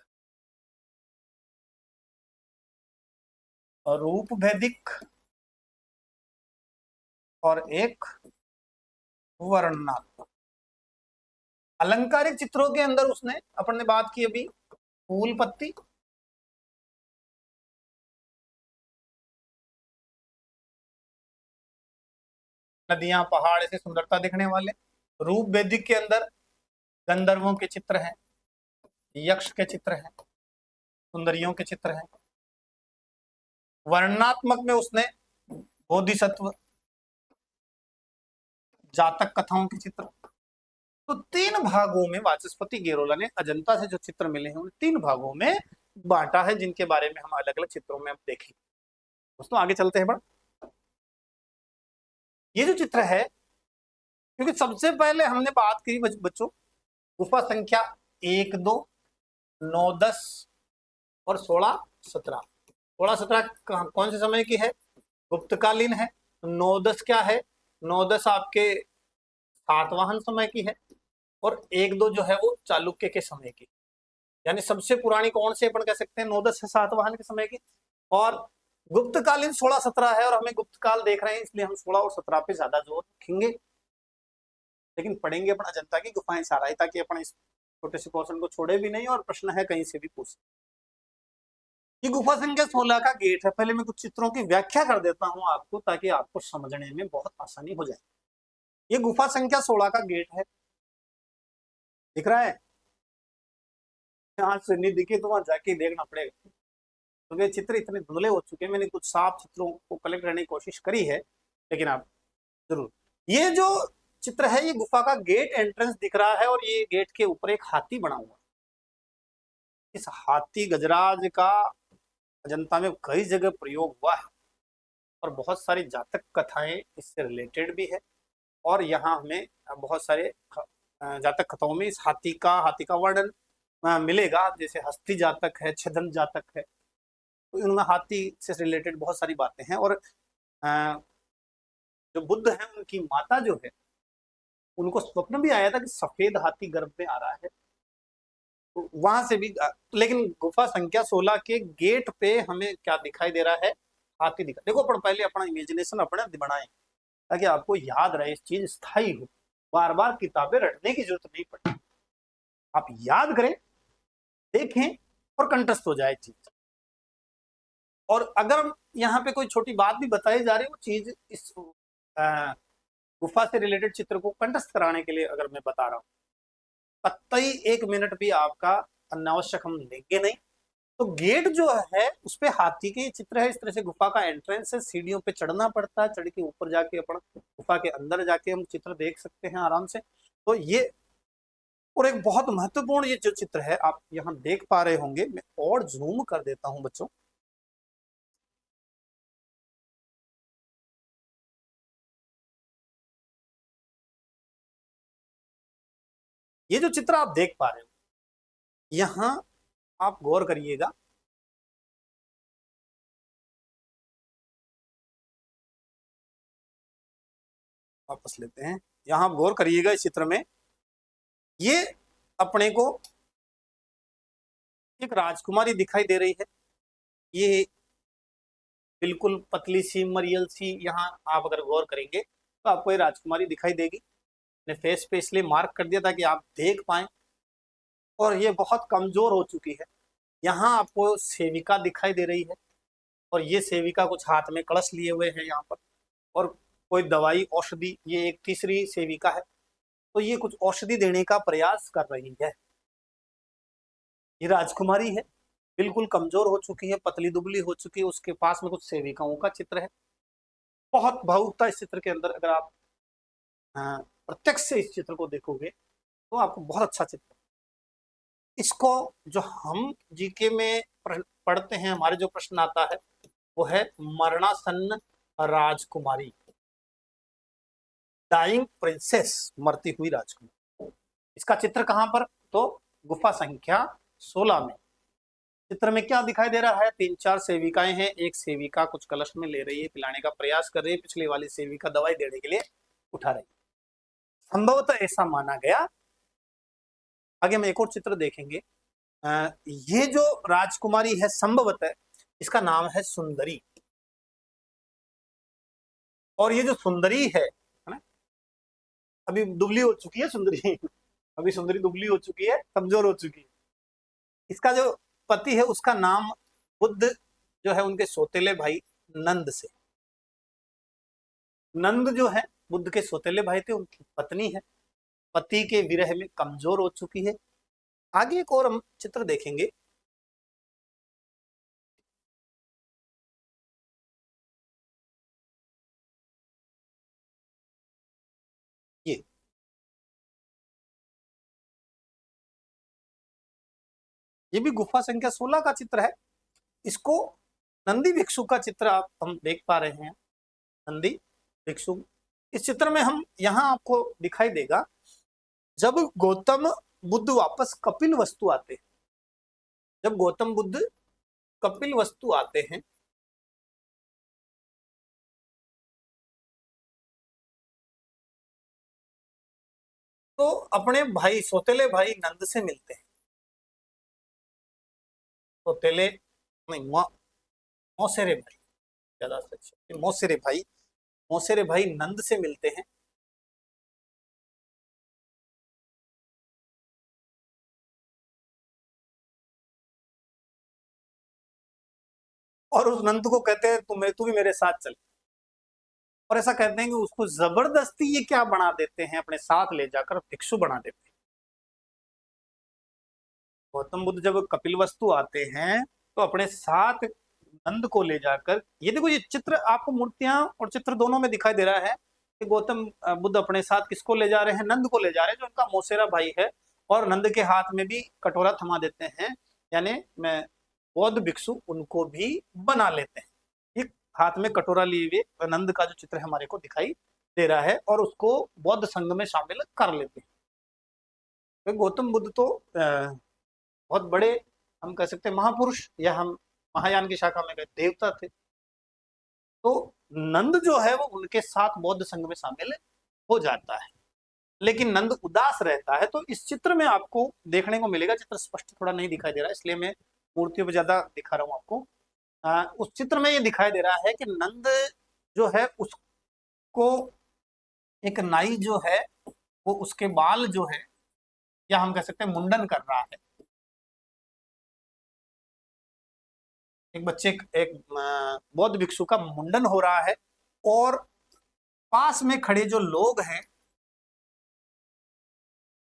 S1: रूप भेदिक और एक वर्णात्मक। अलंकारिक चित्रों के अंदर उसने, अपन ने बात की अभी, फूल पत्ती, नदियां, पहाड़, ऐसे सुंदरता दिखने वाले। रूप वैदिक के अंदर गंधर्वों के चित्र हैं, यक्ष के चित्र हैं, सुंदरियों के चित्र हैं। वर्णात्मक में उसने बोधिसत्व, जातक कथाओं के चित्र। तो 3 भागों में वाचस्पति गेरोला ने अजंता से जो चित्र मिले हैं उन्हें 3 भागों में बांटा है, जिनके बारे में हम अलग अलग चित्रों में अब देखेंगे। दोस्तों आगे चलते हैं। बड़ा ये जो चित्र है, क्योंकि सबसे पहले हमने बात की बच्चों, गुफा संख्या 1, 2, 9, 10 और 16, 17। 16, 17 कौन से समय की है? गुप्तकालीन है। 9, 10 क्या है? 9, 10 आपके सातवाहन समय की है। और 1, 2 जो है वो चालुक्य के समय की। यानी सबसे पुरानी कौन से अपन कह सकते हैं? 9, 10 है सातवाहन के समय की। और गुप्तकालीन 16, 17 है, और हमें गुप्तकाल देख रहे हैं इसलिए हम 16 और 17 पे ज्यादा जोर रखेंगे। लेकिन पढ़ेंगे अपन अजंता की गुफाएं सारा ही, ताकि अपन इस छोटे से पोर्शन को छोड़े भी नहीं और प्रश्न है कहीं से भी पूछ। ये गुफा संख्या 16 का गेट है। पहले मैं कुछ चित्रों की व्याख्या कर देता हूं आपको, ताकि आपको समझने में बहुत आसानी हो जाए। ये गुफा संख्या 16 का गेट है, दिख रहा है? यहाँ से नहीं दिखे तो वहां जाके देखना पड़ेगा, क्योंकि चित्र इतने धुंधले हो चुके हैं। मैंने कुछ साफ चित्रों को कलेक्ट करने की कोशिश करी है, लेकिन आप जरूर, ये जो चित्र है ये गुफा का गेट एंट्रेंस दिख रहा है, और ये गेट के ऊपर एक हाथी बना हुआ है। इस हाथी गजराज का अजंता में कई जगह प्रयोग हुआ है और बहुत सारी जातक कथाएं इससे रिलेटेड भी है। और यहाँ हमें बहुत सारे जातक कथाओं में इस हाथी का वर्णन मिलेगा, जैसे हस्ती जातक है, छदन जातक है, तो इनमें हाथी से रिलेटेड बहुत सारी बातें हैं। और जो बुद्ध है उनकी माता जो है, उनको स्वप्न भी आया था कि सफेद हाथी गर्भ में आ रहा है, तो वहां से भी लेकिन गुफा संख्या 16 के गेट पे हमें क्या दिखाई दे रहा है, हाथी दिखा। देखो अपन पहले अपना इमेजिनेशन अपने बनाए ताकि आपको याद रहे, इस चीज स्थायी हो, बार बार किताबें रटने की जरूरत नहीं पड़े, आप याद करें, देखें और कंठस्थ हो जाए चीज। और अगर यहाँ पे कोई छोटी बात भी बताई जा रही है, वो चीज इस गुफा से रिलेटेड चित्र को कंठस्थ कराने के लिए अगर मैं बता रहा हूँ, कतई 1 मिनट भी आपका अनावश्यक हम लेंगे नहीं। तो गेट जो है उस पे हाथी के चित्र है, इस तरह से गुफा का एंट्रेंस है, सीढ़ियों पे चढ़ना पड़ता है, चढ़ के ऊपर जाके अपन गुफा के अंदर जाके हम चित्र देख सकते हैं आराम से। तो ये और एक बहुत महत्वपूर्ण ये जो चित्र है आप यहाँ देख पा रहे होंगे, मैं और जूम कर देता हूं बच्चों। ये जो चित्र आप देख पा रहे हो, यहाँ आप गौर करिएगा, वापस लेते हैं, यहाँ आप गौर करिएगा इस चित्र में, ये अपने को एक राजकुमारी दिखाई दे रही है। ये बिल्कुल पतली सी मरियल सी, यहाँ आप अगर गौर करेंगे तो आपको ये राजकुमारी दिखाई देगी। मैंने फेस पे इसलिए मार्क कर दिया ताकि आप देख पाए। और ये बहुत कमजोर हो चुकी है। यहाँ आपको सेविका दिखाई दे रही है और ये सेविका कुछ हाथ में कलश लिए हुए है यहाँ पर, और कोई दवाई औषधि, ये एक तीसरी सेविका है, तो ये कुछ औषधि देने का प्रयास कर रही है। ये राजकुमारी है, बिल्कुल कमजोर हो चुकी है, पतली दुबली हो चुकी है, उसके पास में कुछ सेविकाओं का चित्र है। बहुत भावुकता इस चित्र के अंदर, अगर आप प्रत्यक्ष से इस चित्र को देखोगे तो आपको बहुत अच्छा चित्र। इसको जो हम जीके में पढ़ते हैं, हमारे जो प्रश्न आता है वो है मरणासन्न राजकुमारी, डाइंग प्रिंसेस, मरती हुई राजकुमारी। इसका चित्र कहां पर, तो गुफा संख्या 16 में। चित्र में क्या दिखाई दे रहा है, 3-4 सेविकाएं हैं, एक सेविका कुछ कलश में ले रही है, पिलाने का प्रयास कर रही है, पिछले वाली सेविका दवाई देने के लिए उठा रही है। संभवतः ऐसा माना गया। आगे हम एक और चित्र देखेंगे। ये जो राजकुमारी है संभवतः इसका नाम है सुंदरी, और ये जो सुंदरी है ना, अभी दुबली हो चुकी है सुंदरी अभी सुंदरी दुबली हो चुकी है, कमजोर हो चुकी है। इसका जो पति है उसका नाम बुद्ध जो है उनके सौतेले भाई नंद से, नंद जो है बुद्ध के सौतेले भाई थे, उनकी पत्नी है, पति के विरह में कमजोर हो चुकी है। आगे एक और हम चित्र देखेंगे। ये भी गुफा संख्या 16 का चित्र है। इसको नंदी भिक्षु का चित्र आप हम देख पा रहे हैं, नंदी भिक्षु। इस चित्र में हम यहाँ आपको दिखाई देगा, जब गौतम बुद्ध वापस कपिल वस्तु आते हैं, जब गौतम बुद्ध कपिल वस्तु आते हैं तो अपने भाई सौतेले भाई नंद से मिलते हैं। सौतेले नहीं, मौसेरे भाई, ज्यादा सच, मौसेरे भाई नंद से मिलते हैं। और उस नंद को कहते हैं तू भी मेरे साथ चल, और ऐसा कहते हैं कि उसको जबरदस्ती ये क्या बना देते हैं, अपने साथ ले जाकर भिक्षु बना देते हैं। गौतम बुद्ध जब कपिलवस्तु आते हैं तो अपने साथ नंद को ले जाकर, ये देखो ये चित्र आपको मूर्तियां और चित्र दोनों में दिखाई दे रहा है कि गौतम बुद्ध अपने साथ किसको ले जा रहे हैं, नंद को ले जा रहे हैं, जो उनका मौसेरा भाई है, और नंद के हाथ में भी कटोरा थमा देते हैं यानी मैं बौद्ध भिक्षु उनको भी बना लेते हैं। एक हाथ में कटोरा लिए हुए नंद का जो चित्र हमारे को दिखाई दे रहा है और उसको बौद्ध संघ में शामिल कर लेते हैं। तो गौतम बुद्ध तो बहुत बड़े, हम कह सकते हैं महापुरुष, या हम महायान की शाखा में गए देवता थे। तो नंद जो है वो उनके साथ बौद्ध संघ में शामिल हो जाता है, लेकिन नंद उदास रहता है। तो इस चित्र में आपको देखने को मिलेगा, चित्र स्पष्ट थोड़ा नहीं दिखाई दे रहा है इसलिए मैं मूर्तियों पर ज्यादा दिखा रहा हूं आपको। उस चित्र में ये दिखाई दे रहा है कि नंद जो है उसको एक नाई जो है वो उसके बाल जो है, या हम कह सकते हैं मुंडन कर रहा है। एक बच्चे एक बौद्ध भिक्षु का मुंडन हो रहा है और पास में खड़े जो लोग हैं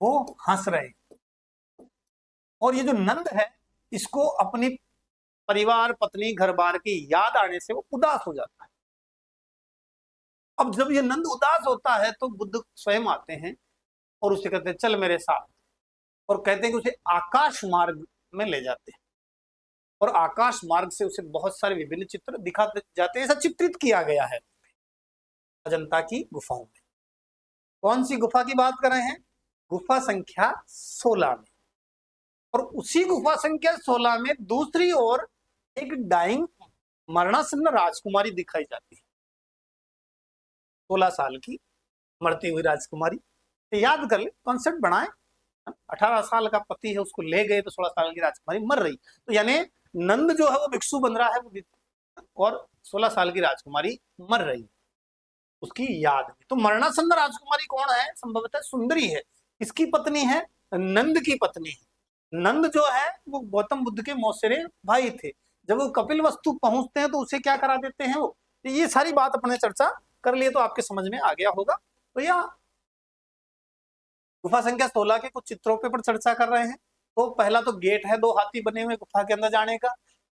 S1: वो हंस रहे हैं। और ये जो नंद है इसको अपनी परिवार, पत्नी, घर बार की याद आने से वो उदास हो जाता है। अब जब ये नंद उदास होता है तो बुद्ध स्वयं आते हैं और उसे कहते हैं चल मेरे साथ, और कहते हैं कि उसे आकाश मार्ग में ले जाते हैं और आकाश मार्ग से उसे बहुत सारे विभिन्न चित्र दिखाते जाते हैं। ऐसा चित्रित किया गया है अजंता की गुफाओं में। कौन सी गुफा की बात कर रहे हैं? गुफा संख्या 16 में। और उसी गुफा संख्या 16 में दूसरी ओर एक डाइंग मरणासन्न राजकुमारी दिखाई जाती है। 16 साल की मरती हुई राजकुमारी। तो याद कर ले, कॉन्सेप्ट बनाए। 18 साल का पति है, उसको ले गए तो 16 साल की राजकुमारी मर रही। तो यानी नंद जो है वो भिक्षु बन रहा है वो, और 16 साल की राजकुमारी मर रही उसकी याद में। तो मरणासन्न राजकुमारी कौन है? संभवतः सुंदरी है। किसकी पत्नी है? नंद की पत्नी है। नंद जो है वो गौतम बुद्ध के मौसेरे भाई थे। जब वो कपिल वस्तु पहुंचते हैं तो उसे क्या करा देते हैं वो। तो ये सारी बात अपने चर्चा कर लिए तो आपके समझ में आ गया होगा। तो यह गुफा संख्या 16 के कुछ चित्रों पे पर चर्चा कर रहे हैं। तो पहला तो गेट है, 2 हाथी बने हुए गुफा के अंदर जाने का।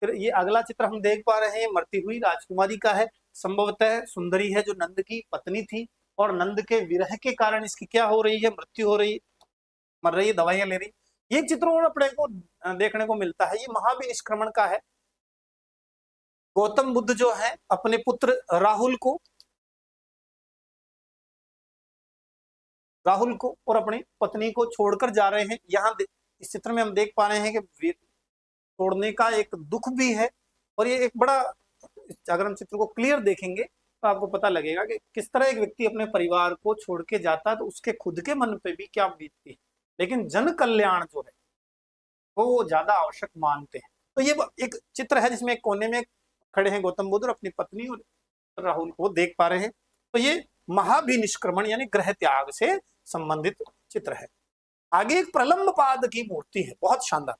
S1: फिर ये अगला चित्र हम देख पा रहे हैं मरती हुई राजकुमारी का है, संभवतः सुंदरी है जो नंद की पत्नी थी, और नंद के विरह के कारण इसकी क्या हो रही है? मृत्यु हो रही, मर रही है, दवाइयां ले रही। ये चित्रों अपने को देखने को मिलता है। ये महाविनिष्क्रमण का है। गौतम बुद्ध जो है अपने पुत्र राहुल को और अपनी पत्नी को छोड़कर जा रहे हैं। यहाँ इस चित्र में हम देख पा रहे हैं कि छोड़ने का एक दुख भी है, और ये एक बड़ा, अगर हम चित्र को क्लियर देखेंगे तो आपको पता लगेगा कि किस तरह एक व्यक्ति अपने परिवार को छोड़ के जाता है तो उसके खुद के मन पे भी क्या बीतती है। लेकिन जन कल्याण जो है वो ज्यादा आवश्यक मानते हैं। तो ये एक चित्र है जिसमें एक कोने में खड़े हैं गौतम बुद्ध और अपनी पत्नी और राहुल को देख पा रहे हैं। तो ये महाभिनिष्क्रमण यानी ग्रह त्याग से संबंधित चित्र है। आगे एक प्रलंब पाद की मूर्ति है, बहुत शानदार।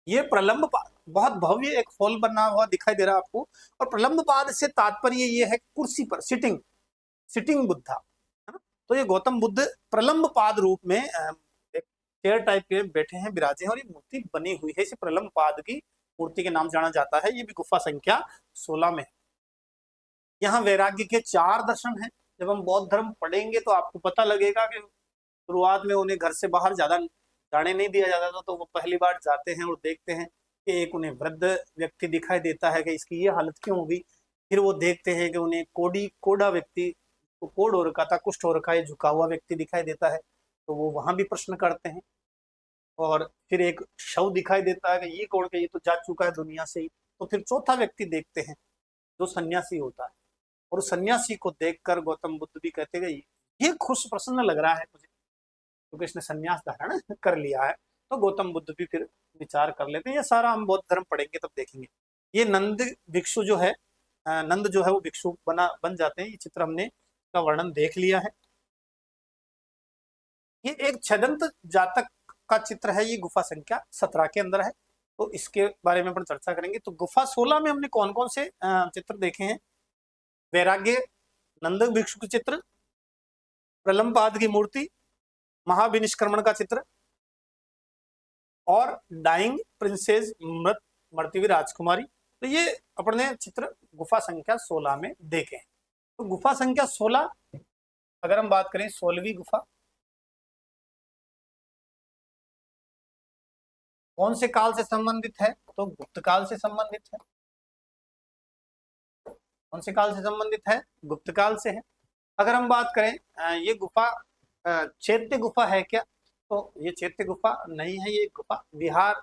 S1: ये प्रलंब पाद बहुत भव्य एक हॉल बना हुआ दिखाई दे रहा है आपको। और प्रलंब पाद से तात्पर्य ये है कुर्सी पर सिटिंग बुद्धा, है ना। तो ये गौतम बुद्ध प्रलंब पाद रूप में एक चेयर टाइप के बैठे हैं, विराजे हैं, और ये मूर्ति बनी हुई है। इसे प्रलंब पाद की मूर्ति के नाम जाना जाता है। ये भी गुफा संख्या 16 में है। यहाँ वैराग्य के 4 दर्शन हैं। जब हम बौद्ध धर्म पढ़ेंगे तो आपको पता लगेगा कि शुरुआत में उन्हें घर से बाहर ज्यादा जाने नहीं दिया जाता था। तो वो पहली बार जाते हैं और देखते हैं कि एक उन्हें वृद्ध व्यक्ति दिखाई देता है कि इसकी ये हालत क्यों होगी। फिर वो देखते हैं कि उन्हें कोड़ा व्यक्ति, तो कोढ़ हो रखा था, कुष्ठ हो रखा है, झुका हुआ व्यक्ति दिखाई देता है। तो वो वहां भी प्रश्न करते हैं। और फिर एक शव दिखाई देता है कि ये कौन, के ये तो जा चुका है दुनिया से ही। तो फिर चौथा व्यक्ति देखते हैं जो सन्यासी होता है। और उस सन्यासी को देखकर गौतम बुद्ध भी कहते हैं ये खुश प्रसन्न लग रहा है मुझे, क्योंकि इसने सन्यास धारण कर लिया है। तो गौतम बुद्ध भी फिर विचार कर लेते हैं। ये सारा हम बौद्ध धर्म पढ़ेंगे तब देखेंगे। ये नंद भिक्षु जो है, नंद जो है वो भिक्षु बन जाते हैं। ये चित्र हमने का वर्णन देख लिया है। ये एक छदंत जातक का चित्र है। ये गुफा संख्या 17 के अंदर है। तो इसके बारे में अपन चर्चा करेंगे। तो गुफा 16 में हमने कौन कौन से चित्र देखे हैं? वैराग्य, नंद भिक्षु के चित्र, प्रलंबाद की मूर्ति, महाविनिष्क्रमण का चित्र, और डाइंग प्रिंसेस मरती हुई राजकुमारी। तो ये अपने चित्र गुफा संख्या 16 में देखे हैं। तो गुफा संख्या 16, अगर हम बात करें 16वीं गुफा, कौन से काल से संबंधित है? तो गुप्त काल से संबंधित है। कौन से काल से संबंधित है? गुप्त काल से है। अगर हम बात करें ये गुफा चैत्य गुफा है क्या? तो ये चैत्य गुफा नहीं है, ये गुफा विहार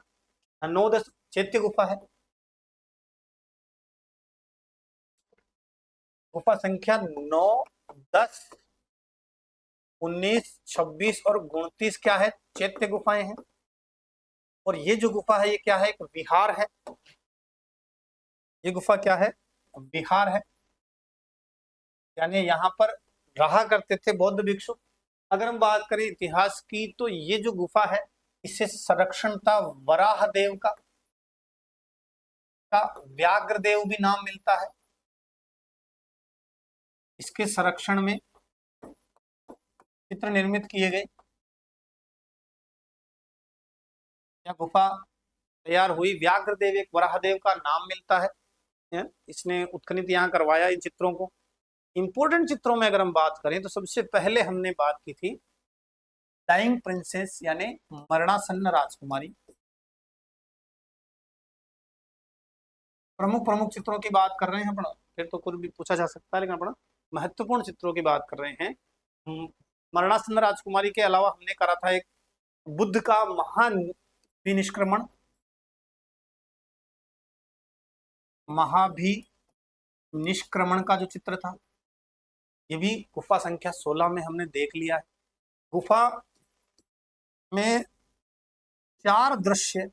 S1: 9-10 चैत्य गुफा है। गुफा संख्या 9, 10, 19, 26 और 29 क्या है? चैत्य गुफाएं हैं। और ये जो गुफा है ये क्या है? एक विहार है। ये गुफा क्या है? विहार है, यानी यहाँ पर रहा करते थे बौद्ध भिक्षु। अगर हम बात करें इतिहास की तो ये जो गुफा है इसे संरक्षण था वराह देव का व्याघ्र देव भी नाम मिलता है। इसके संरक्षण में चित्र निर्मित किए गए। यह गुफा तैयार हुई, व्याघ्र देव एक वराह देव का नाम मिलता है। इसने उत्खनन यहाँ करवाया इन चित्रों को। इंपोर्टेंट चित्रों में अगर हम बात करें तो सबसे पहले हमने बात की थी डाइंग प्रिंसेस यानी मरणासन्न राजकुमारी। प्रमुख प्रमुख चित्रों की बात कर रहे हैं अपन, फिर तो कुछ भी पूछा जा सकता है लेकिन अपन महत्वपूर्ण चित्रों की बात कर रहे हैं। मरणासन्न राजकुमारी के अलावा हमने करा था एक बुद्ध का महान विनिष्क्रमण, महाभिनिष्क्रमण का जो चित्र था ये भी गुफा संख्या 16 में हमने देख लिया है। गुफा में 4 दृश्य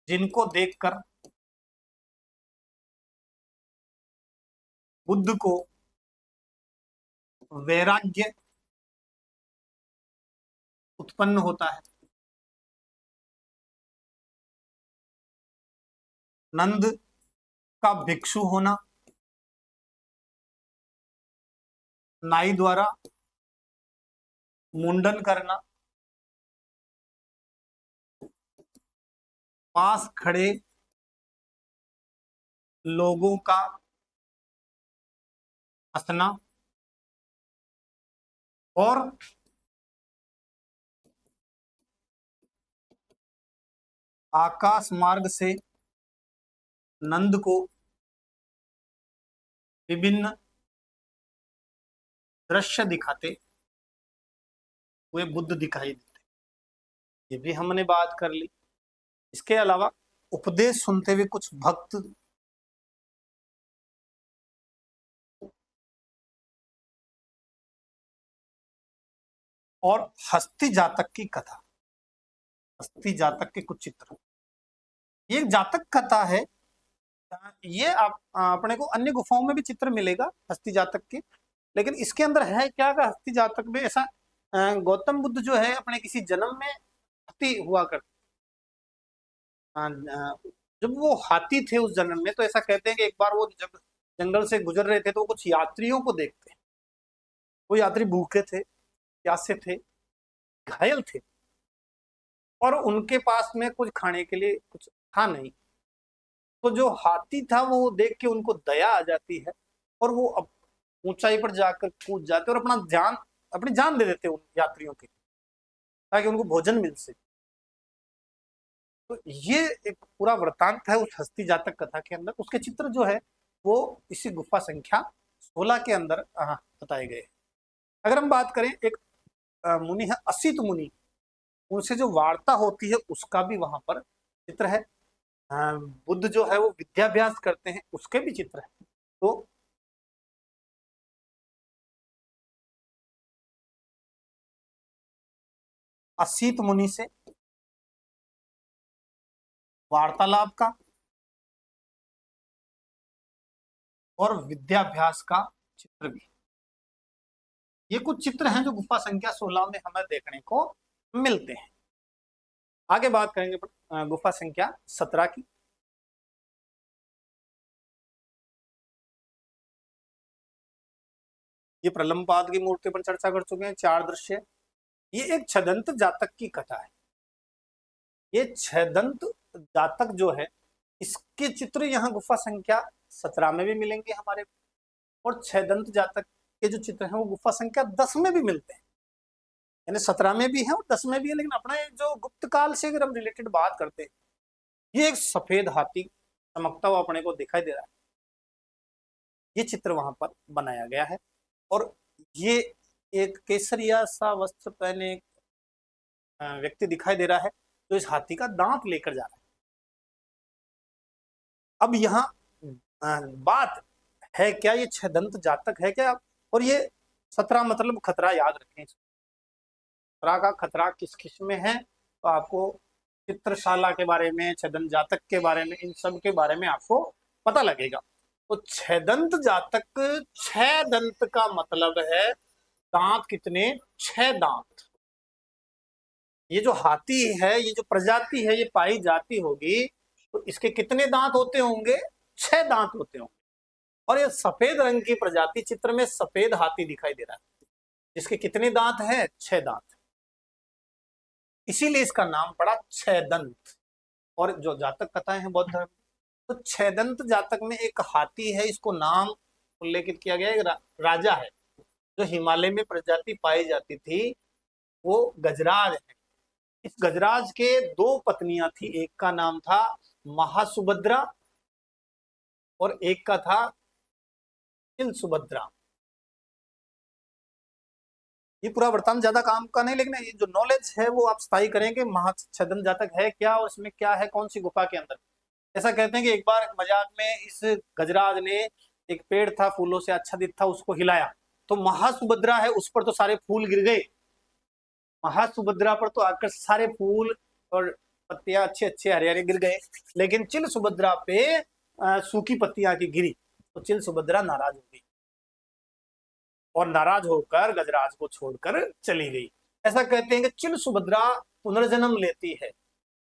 S1: जिनको देखकर बुद्ध को वैराग्य उत्पन्न होता है। नंद का भिक्षु होना, नाई द्वारा मुंडन करना, पास खड़े लोगों का हंसना और आकाश मार्ग से नंद को विभिन्न दृश्य दिखाते हुए बुद्ध दिखाई देते, ये भी हमने बात कर ली। इसके अलावा उपदेश सुनते हुए कुछ भक्त और हस्ती जातक की कथा, हस्ती जातक के कुछ चित्र। ये एक जातक कथा है, ये आप अपने को अन्य गुफाओं में भी चित्र मिलेगा हस्ती जातक के, लेकिन इसके अंदर है क्या का हस्ती जातक में ऐसा गौतम बुद्ध जो है अपने किसी जन्म में हाथी हुआ करते, जब वो हाथी थे उस जन्म में तो ऐसा कहते हैं कि एक बार वो जब जंगल से गुजर रहे थे तो कुछ यात्रियों को देखते हैं। वो यात्री भूखे थे, प्यासे थे, घायल थे और उनके पास में कुछ खाने के लिए कुछ था नहीं। तो जो हाथी था वो देख के उनको दया आ जाती है और वो अब ऊंचाई पर जाकर कूद जाते और अपनी जान दे देते उन यात्रियों की ताकि उनको भोजन मिल सके। तो ये एक पूरा वृतांत है उस हस्ती जातक कथा के अंदर। उसके चित्र जो है वो इसी गुफा संख्या 16 के अंदर बताए गए। अगर हम बात करें एक मुनि है असित मुनि, उनसे जो वार्ता होती है उसका भी वहां पर चित्र है। बुद्ध जो है वो विद्याभ्यास करते हैं उसके भी चित्र है। तो असित मुनि से वार्तालाप का और विद्याभ्यास का चित्र भी, ये कुछ चित्र हैं जो गुफा संख्या 16 में हमें देखने को मिलते हैं। आगे बात करेंगे गुफा संख्या 17 की। ये प्रलंबाद की मूर्ति पर चर्चा कर चुके हैं, 4 दृश्य। ये एक छदंत जातक की कथा है। ये छदंत जातक जो है इसके चित्र यहाँ गुफा संख्या 17 में भी मिलेंगे हमारे, और छदंत जातक के जो चित्र हैं वो गुफा संख्या 10 में भी मिलते हैं। यानी 17 में भी है और 10 में भी है, लेकिन अपना ये जो गुप्त काल से अगर हम रिलेटेड बात करते हैं, ये एक सफेद हाथी चमकता हुआ अपने को दिखाई दे रहा है। ये चित्र वहां पर बनाया गया है और ये एक केसरिया सा वस्त्र पहने एक व्यक्ति दिखाई दे रहा है जो इस हाथी का दांत लेकर जा रहा है। अब यहाँ बात है क्या, ये 6 दंत जातक है क्या? और ये 17 मतलब खतरा, याद रखें। खतरा का खतरा किस किस में है, तो आपको चित्रशाला के बारे में, 6 दंत जातक के बारे में, इन सब के बारे में आपको पता लगेगा। तो 6 दंत जातक, 6 दंत का मतलब है दांत कितने? 6 दांत। ये जो हाथी है, ये जो प्रजाति है, ये पाई जाती होगी तो इसके कितने दांत होते होंगे? 6 दांत होते होंगे। और ये सफेद रंग की प्रजाति, चित्र में सफेद हाथी दिखाई दे रहा है, इसके कितने दांत हैं? 6 दांत। इसीलिए इसका नाम पड़ा 6 दंत। और जो जातक कथाएं हैं बौद्ध धर्म, तो 6 दंत जातक में एक हाथी है, इसको नाम उल्लेखित किया गया है, राजा है। जो हिमालय में प्रजाति पाई जाती थी वो गजराज है। इस गजराज के 2 पत्नियां थी, एक का नाम था महासुभद्रा और एक का था सुभद्रा। ये पूरा वृत्तांत ज्यादा काम का नहीं, लेकिन ये जो नॉलेज है वो आप स्थायी करेंगे। महाछदन जातक है क्या और इसमें क्या है, कौन सी गुफा के अंदर। ऐसा कहते हैं कि एक बार मजाक में इस गजराज ने, एक पेड़ था फूलों से आच्छादित था, उसको हिलाया तो महासुभद्रा है उस पर तो सारे फूल गिर गए। महासुभद्रा पर तो आकर सारे फूल और पत्तियां अच्छे अच्छे हरे हरे गिर गए, लेकिन चिल सुभद्रा पे सूखी पत्तियां की गिरी तो चिल सुभद्रा नाराज हो गई और नाराज होकर गजराज को छोड़कर चली गई। ऐसा कहते हैं कि चिल सुभद्रा पुनर्जन्म लेती है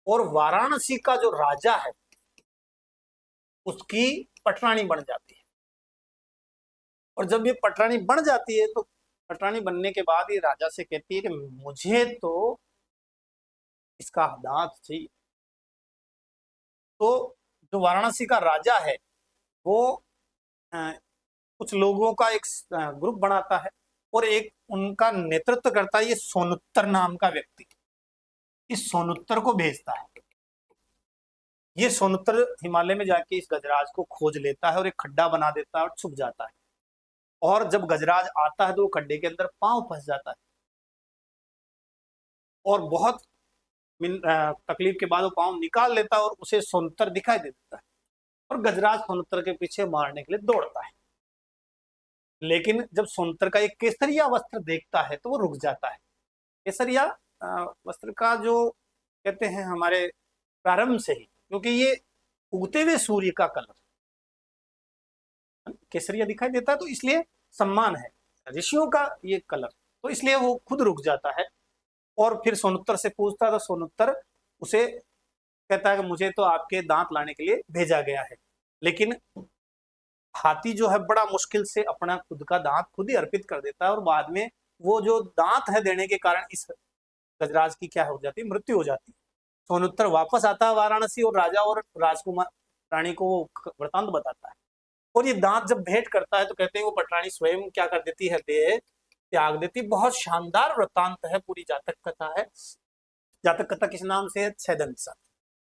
S1: और वाराणसी का जो राजा है उसकी पटरानी बन जाती है। और जब ये पटरानी बन जाती है तो पटरानी बनने के बाद ये राजा से कहती है कि मुझे तो इसका दांत चाहिए। तो जो वाराणसी का राजा है वो कुछ लोगों का एक ग्रुप बनाता है और एक उनका नेतृत्व करता है ये सोनुत्तर नाम का व्यक्ति। इस सोनुत्तर को भेजता है। ये सोनुत्तर हिमालय में जाके इस गजराज को खोज लेता है और एक खड्डा बना देता है और छुप जाता है। और जब गजराज आता है तो वो खड्डे के अंदर पांव फंस जाता है और बहुत तकलीफ के बाद वो पांव निकाल लेता है और उसे सोनुत्तर दिखाई दे देता है और गजराज सोनुत्तर के पीछे मारने के लिए दौड़ता है। लेकिन जब सोनुत्तर का एक केसरिया वस्त्र देखता है तो वो रुक जाता है। केसरिया वस्त्र का जो कहते हैं हमारे प्रारंभ से ही, क्योंकि ये उगते हुए सूर्य का कलर केसरिया दिखाई देता है तो इसलिए सम्मान है ऋषियों का ये कलर, तो इसलिए वो खुद रुक जाता है और फिर सोनुत्तर से पूछता है तो सोनुत्तर उसे कहता है कि मुझे तो आपके दांत लाने के लिए भेजा गया है। लेकिन हाथी जो है बड़ा मुश्किल से अपना खुद का दांत खुद ही अर्पित कर देता है और बाद में वो जो दांत है देने के कारण इस गजराज की क्या हो जाती है, मृत्यु हो जाती है। सोनुत्तर वापस आता है वाराणसी और राजा और राजकुमार रानी को वो वृतांत बताता है और ये दांत जब भेंट करता है तो कहते हैं वो पटरानी स्वयं क्या कर देती है, देह त्याग देती। बहुत शानदार वृतांत है, पूरी जातक कथा है। जातक कथा किस नाम से है? 6 दंत सा।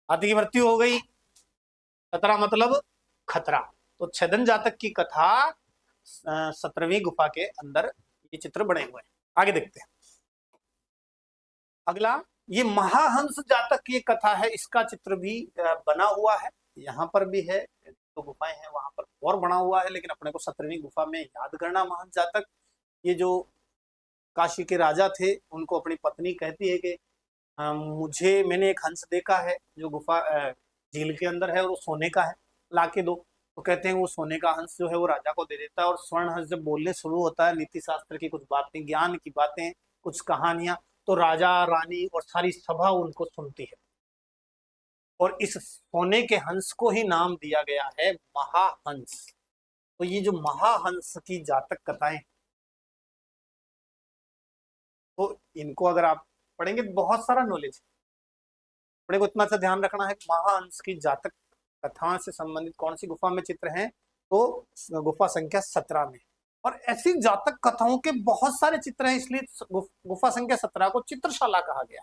S1: हाथी की मृत्यु हो गई, खतरा मतलब खतरा। तो 6 दंत जातक की कथा 17वीं गुफा के अंदर ये चित्र बने हुए हैं। आगे देखते हैं। अगला ये महाहंस जातक की कथा है, इसका चित्र भी बना हुआ है, यहाँ पर भी है। तो गुफाएं हैं वहां पर और बना हुआ है, लेकिन अपने को 17वीं गुफा में याद करना। महाहंस जातक ये जो काशी के राजा थे उनको अपनी पत्नी कहती है कि मैंने एक हंस देखा है जो गुफा झील के अंदर है और वो सोने का है, लाके दो। तो कहते हैं वो सोने का हंस जो है वो राजा को दे देता है और स्वर्ण हंस जब बोलने शुरू होता है नीति शास्त्र की कुछ बातें, ज्ञान की बातें, कुछ कहानियां, तो राजा रानी और सारी सभा उनको सुनती है और इस सोने के हंस को ही नाम दिया गया है महाहंस। तो ये जो महाहंस की जातक कथाएं, तो इनको अगर आप पढ़ेंगे बहुत सारा नॉलेज अपने को इतना सा ध्यान रखना है। महाहंस की जातक कथा से संबंधित कौन सी गुफा में चित्र हैं, तो गुफा संख्या 17 में। और ऐसी जातक कथाओं के बहुत सारे चित्र हैं, इसलिए गुफा संख्या 17 को चित्रशाला कहा गया,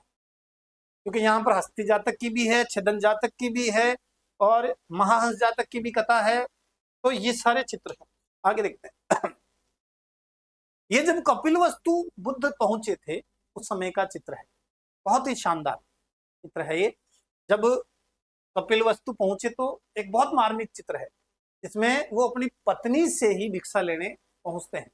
S1: क्योंकि यहाँ पर हस्ती जातक की भी है, छदन जातक की भी है और महाहंस जातक की भी कथा है। तो ये सारे चित्र हैं। आगे देखते हैं। ये जब कपिलवस्तु बुद्ध पहुंचे थे उस समय का चित्र है, बहुत ही शानदार चित्र है ये। जब कपिलवस्तु पहुंचे तो एक बहुत मार्मिक चित्र है, जिसमें वो अपनी पत्नी से ही भिक्षा लेने पहुंचते हैं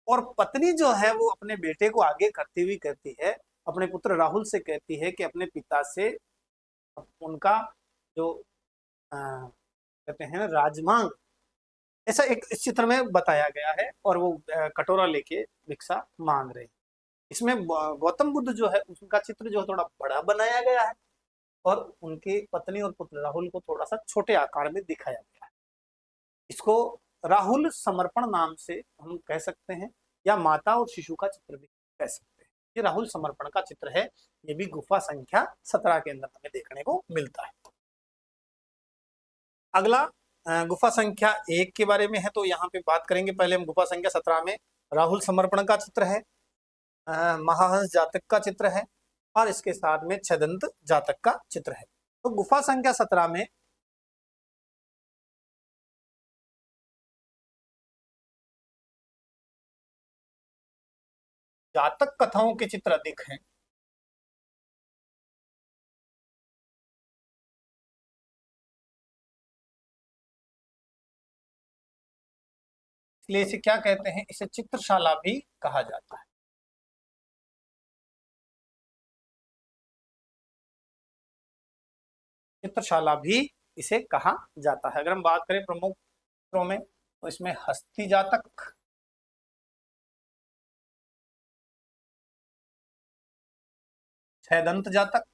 S1: और पत्नी जो है वो अपने बेटे को आगे करती हुई कहती है, अपने पुत्र राहुल से कहती है कि अपने पिता से उनका जो कहते हैं राजमांग, ऐसा एक इस चित्र में बताया गया है और वो कटोरा लेके भिक्षा मांग रहे हैं। इसमें गौतम बुद्ध जो है उनका चित्र जो है थोड़ा बड़ा बनाया गया है और उनकी पत्नी और पुत्र राहुल को थोड़ा सा छोटे आकार में दिखाया गया है। इसको राहुल समर्पण नाम से हम कह सकते हैं या माता और शिशु का चित्र भी कह सकते हैं। ये राहुल समर्पण का चित्र है, ये भी गुफा संख्या 17 के अंदर हमें देखने को मिलता है। अगला गुफा संख्या 1 के बारे में है, तो यहाँ पे बात करेंगे। पहले हम गुफा संख्या 17 में राहुल समर्पण का चित्र है, महाहंस जातक का चित्र है और इसके साथ में छदंत जातक का चित्र है। तो गुफा संख्या 17 में जातक कथाओं के चित्र अधिक हैं। इसलिए इसे क्या कहते हैं, इसे चित्रशाला भी कहा जाता है। चित्रशाला भी इसे कहा जाता है। अगर हम बात करें प्रमुख चित्रों में, तो इसमें हस्ती जातक, छदंत जातक,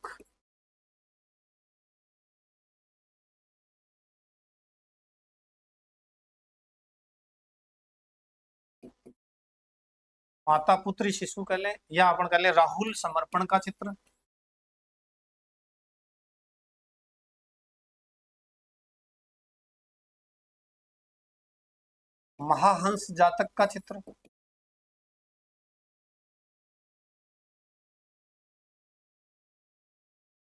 S1: माता पुत्री शिशु कह लें या अपन कह लें राहुल समर्पण का चित्र, महाहंस जातक का चित्र,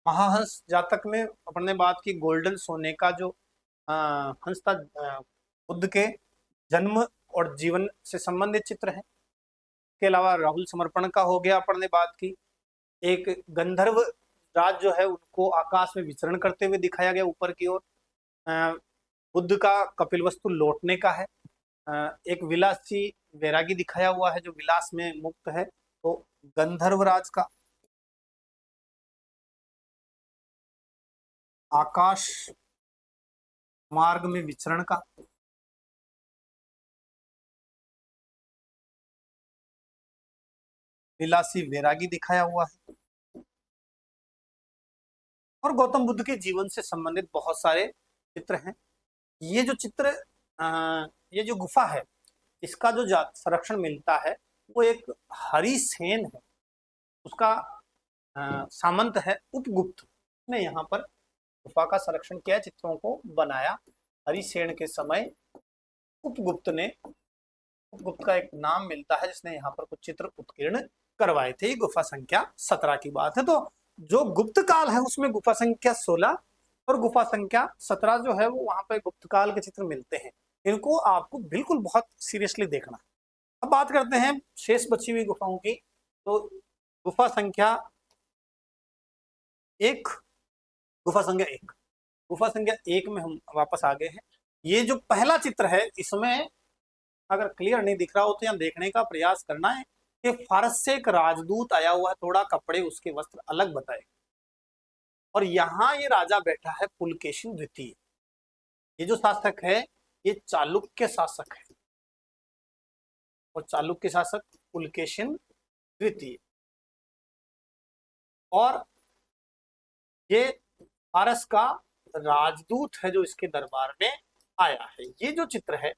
S1: महाहंस जातक में अपन ने बात की गोल्डन सोने का जो हंस था, बुद्ध के जन्म और जीवन से संबंधित चित्र है। इसके अलावा राहुल समर्पण का हो गया, अपन ने बात की। एक गंधर्व राज जो है उनको आकाश में विचरण करते हुए दिखाया गया ऊपर की ओर। बुद्ध का कपिलवस्तु लौटने का है। एक विलासी वैरागी दिखाया हुआ है जो विलास में मुक्त है, तो गंधर्व राज का। आकाश मार्ग में विचरण का, विलासी वैरागी दिखाया हुआ है। और गौतम बुद्ध के जीवन से संबंधित बहुत सारे चित्र हैं। ये जो चित्र ये जो गुफा है, इसका जो संरक्षण मिलता है वो एक हरिसेन है, उसका सामंत है उपगुप्त ने यहाँ पर गुफा का संरक्षण किया, चित्रों को बनाया। हरिसेन के समय उपगुप्त का एक नाम मिलता है जिसने यहाँ पर कुछ चित्र उत्कीर्ण करवाए थे। ये गुफा संख्या 17 की बात है। तो जो गुप्त काल है उसमें गुफा संख्या 16 और गुफा संख्या 17 जो है वो वहां पर गुप्त काल के चित्र मिलते हैं। इनको आपको बिल्कुल बहुत सीरियसली देखना। अब बात करते हैं शेष बची हुई गुफाओं की। तो गुफा संख्या 1, गुफा संख्या 1, गुफा संख्या 1 में हम वापस आ गए हैं। ये जो पहला चित्र है, इसमें अगर क्लियर नहीं दिख रहा हो तो यहाँ देखने का प्रयास करना है कि फारस से एक राजदूत आया हुआ है, थोड़ा कपड़े उसके वस्त्र अलग बताए, और यहाँ ये राजा बैठा है पुलकेशिन द्वितीय। ये जो शासक है ये चालुक्य शासक है और चालुक्य शासक पुलकेशिन द्वितीय, और ये फारस का राजदूत है जो इसके दरबार में आया है। ये जो चित्र है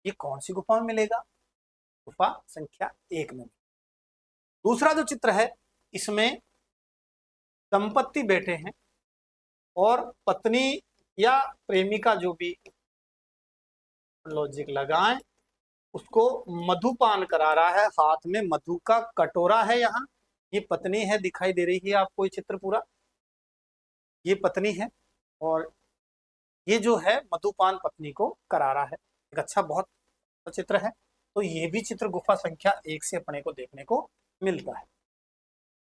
S1: ये कौन सी गुफा में मिलेगा? गुफा संख्या 1 में। दूसरा जो चित्र है इसमें दंपति बैठे हैं और पत्नी या प्रेमिका, जो भी लॉजिक लगाएं, उसको मधुपान करा रहा है, हाथ में मधु का कटोरा है। यहाँ ये पत्नी है, दिखाई दे रही है आपको ये चित्र पूरा, ये पत्नी है और ये जो है मधुपान पत्नी को करा रहा है। एक अच्छा बहुत अच्छा चित्र है। तो ये भी चित्र गुफा संख्या 1 से अपने को देखने को मिलता है।